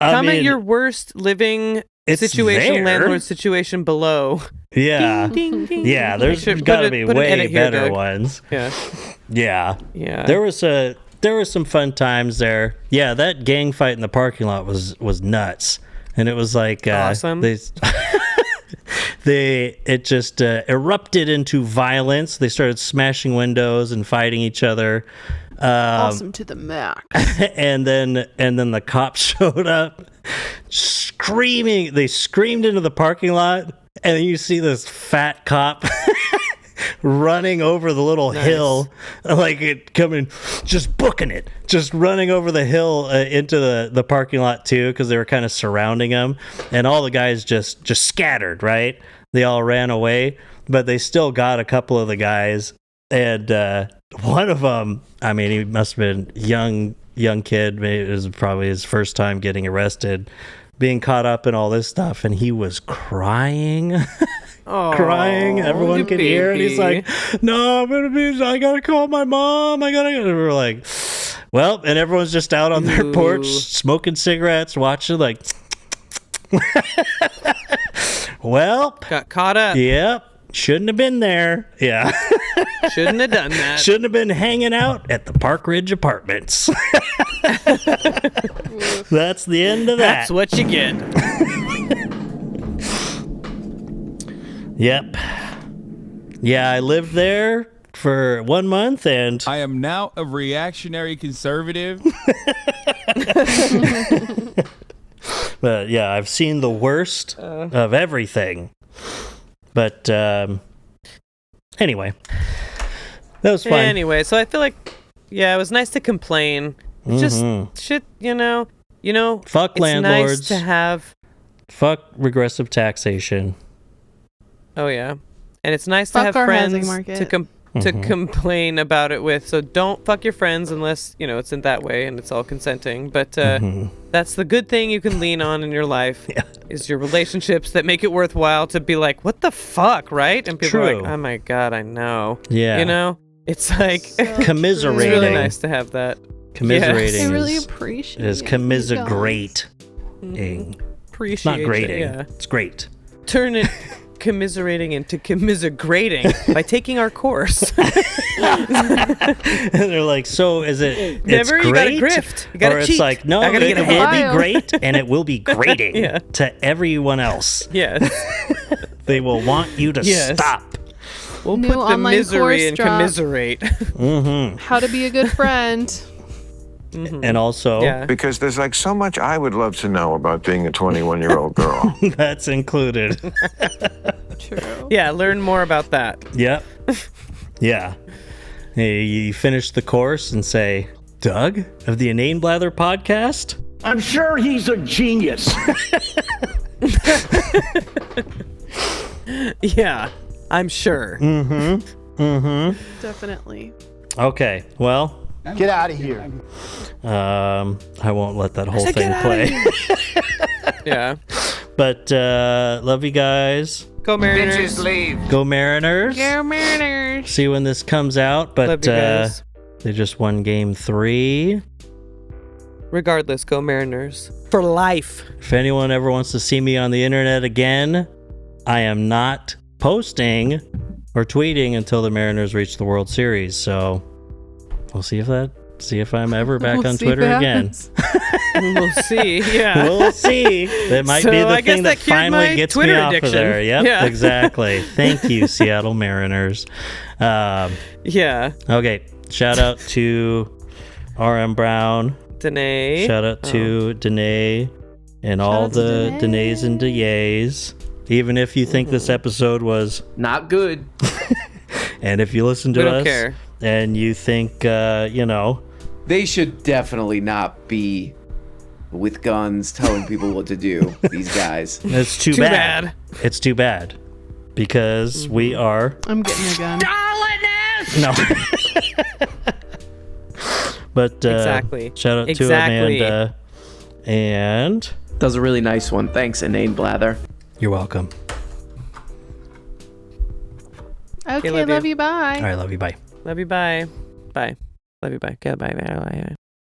I comment mean, your worst living it's situation there. landlord situation below. Yeah. Ding, ding. Yeah, there's Should got to put be an way edit here, better Doug. ones. Yeah. Yeah. Yeah. There was some fun times there. Yeah, that gang fight in the parking lot was nuts. And it was like Awesome. it just erupted into violence. They started smashing windows and fighting each other. Awesome to the max. and then the cops showed up screaming. They screamed into the parking lot, and then you see this fat cop running over the little hill, like it coming, just booking it, just running over the hill into the parking lot too, because they were kind of surrounding him, and all the guys just scattered, right? They all ran away, but they still got a couple of the guys, and one of them, I mean, he must have been young kid, maybe it was probably his first time getting arrested, being caught up in all this stuff, and he was crying. Crying, everyone could hear it. He's like, no, I gotta call my mom, we're like, well, and everyone's just out on their porch smoking cigarettes, watching, like, well, Got caught up. yep, shouldn't have been there. Yeah. Shouldn't have done that. Shouldn't have been hanging out at the Park Ridge Apartments. That's the end of that. That's what you get. Yep. Yeah, I lived there for 1 month, and I am now a reactionary conservative. but yeah, I've seen the worst of everything. But anyway, that was fun. Anyway, so I feel like, yeah, it was nice to complain. It's just shit, you know. Fuck it's landlords. nice to have. Fuck regressive taxation. Oh yeah, and it's nice to Fuck have our friends housing market. to complain about it with. So don't fuck your friends unless it's in that way and it's all consenting. But that's the good thing you can lean on in your life is your relationships that make it worthwhile to be like, what the fuck, right? And people are True. like, oh my god, I know. Yeah. It's like Commiserating. it's really nice to have that. Commiserating. I really is, appreciate is it. Appreciate not grating. Yeah. It's great. Turn it commiserating into commiserating by taking our course. And they're like, so is it? It's Never, you gotta great? grift. You gotta or cheat. it's like, no, I gotta it get will ahead. be great, and it will be grating Yeah. to everyone else. Yes. They will want you to Yes. stop. We'll New put the online misery course in drop. commiserate. How to be a good friend. And also, Yeah. Because there's like so much I would love to know about being a 21-year-old girl. that's included. True. Yeah, learn more about that. Yep. Yeah. Hey, you finish the course and say, Doug of the Inane Blather podcast? I'm sure he's a genius. Yeah, I'm sure. Definitely. Okay, well, Get out of here. I won't let that whole thing play. Yeah. But love you guys. Go Mariners. Bitches leave. Go Mariners. Go Mariners. See when this comes out, but Love you guys. they just won game 3. Regardless, go Mariners. For life. If anyone ever wants to see me on the internet again, I am not posting or tweeting until the Mariners reach the World Series. So we'll see if I'm ever back We'll on see if Twitter it again. happens. We'll see. Yeah. We'll see. That might So be the I guess thing that that cured finally my gets Twitter me off of addiction. there. Yep, Yeah. exactly. Thank you, Seattle Mariners. Yeah. Okay, shout out to RM Brown. Danae. Shout out to Danae and all out to the Danae. Danaes and Dayays. Even if you think this episode was, Not good. and if you listen to We don't us care. and you think, They should definitely not be with guns telling people what to do, these guys. it's too, Too bad. bad. It's too bad because we are I'm getting a gun. no. But Exactly. shout out Exactly. to Amanda, and That was a really nice one. Thanks, Inane Blather. you're welcome. Okay, love love you. you. Bye. All right, love you. Bye. Love you. Bye. Bye. Love you. Bye. Okay, bye. Bye. Bye.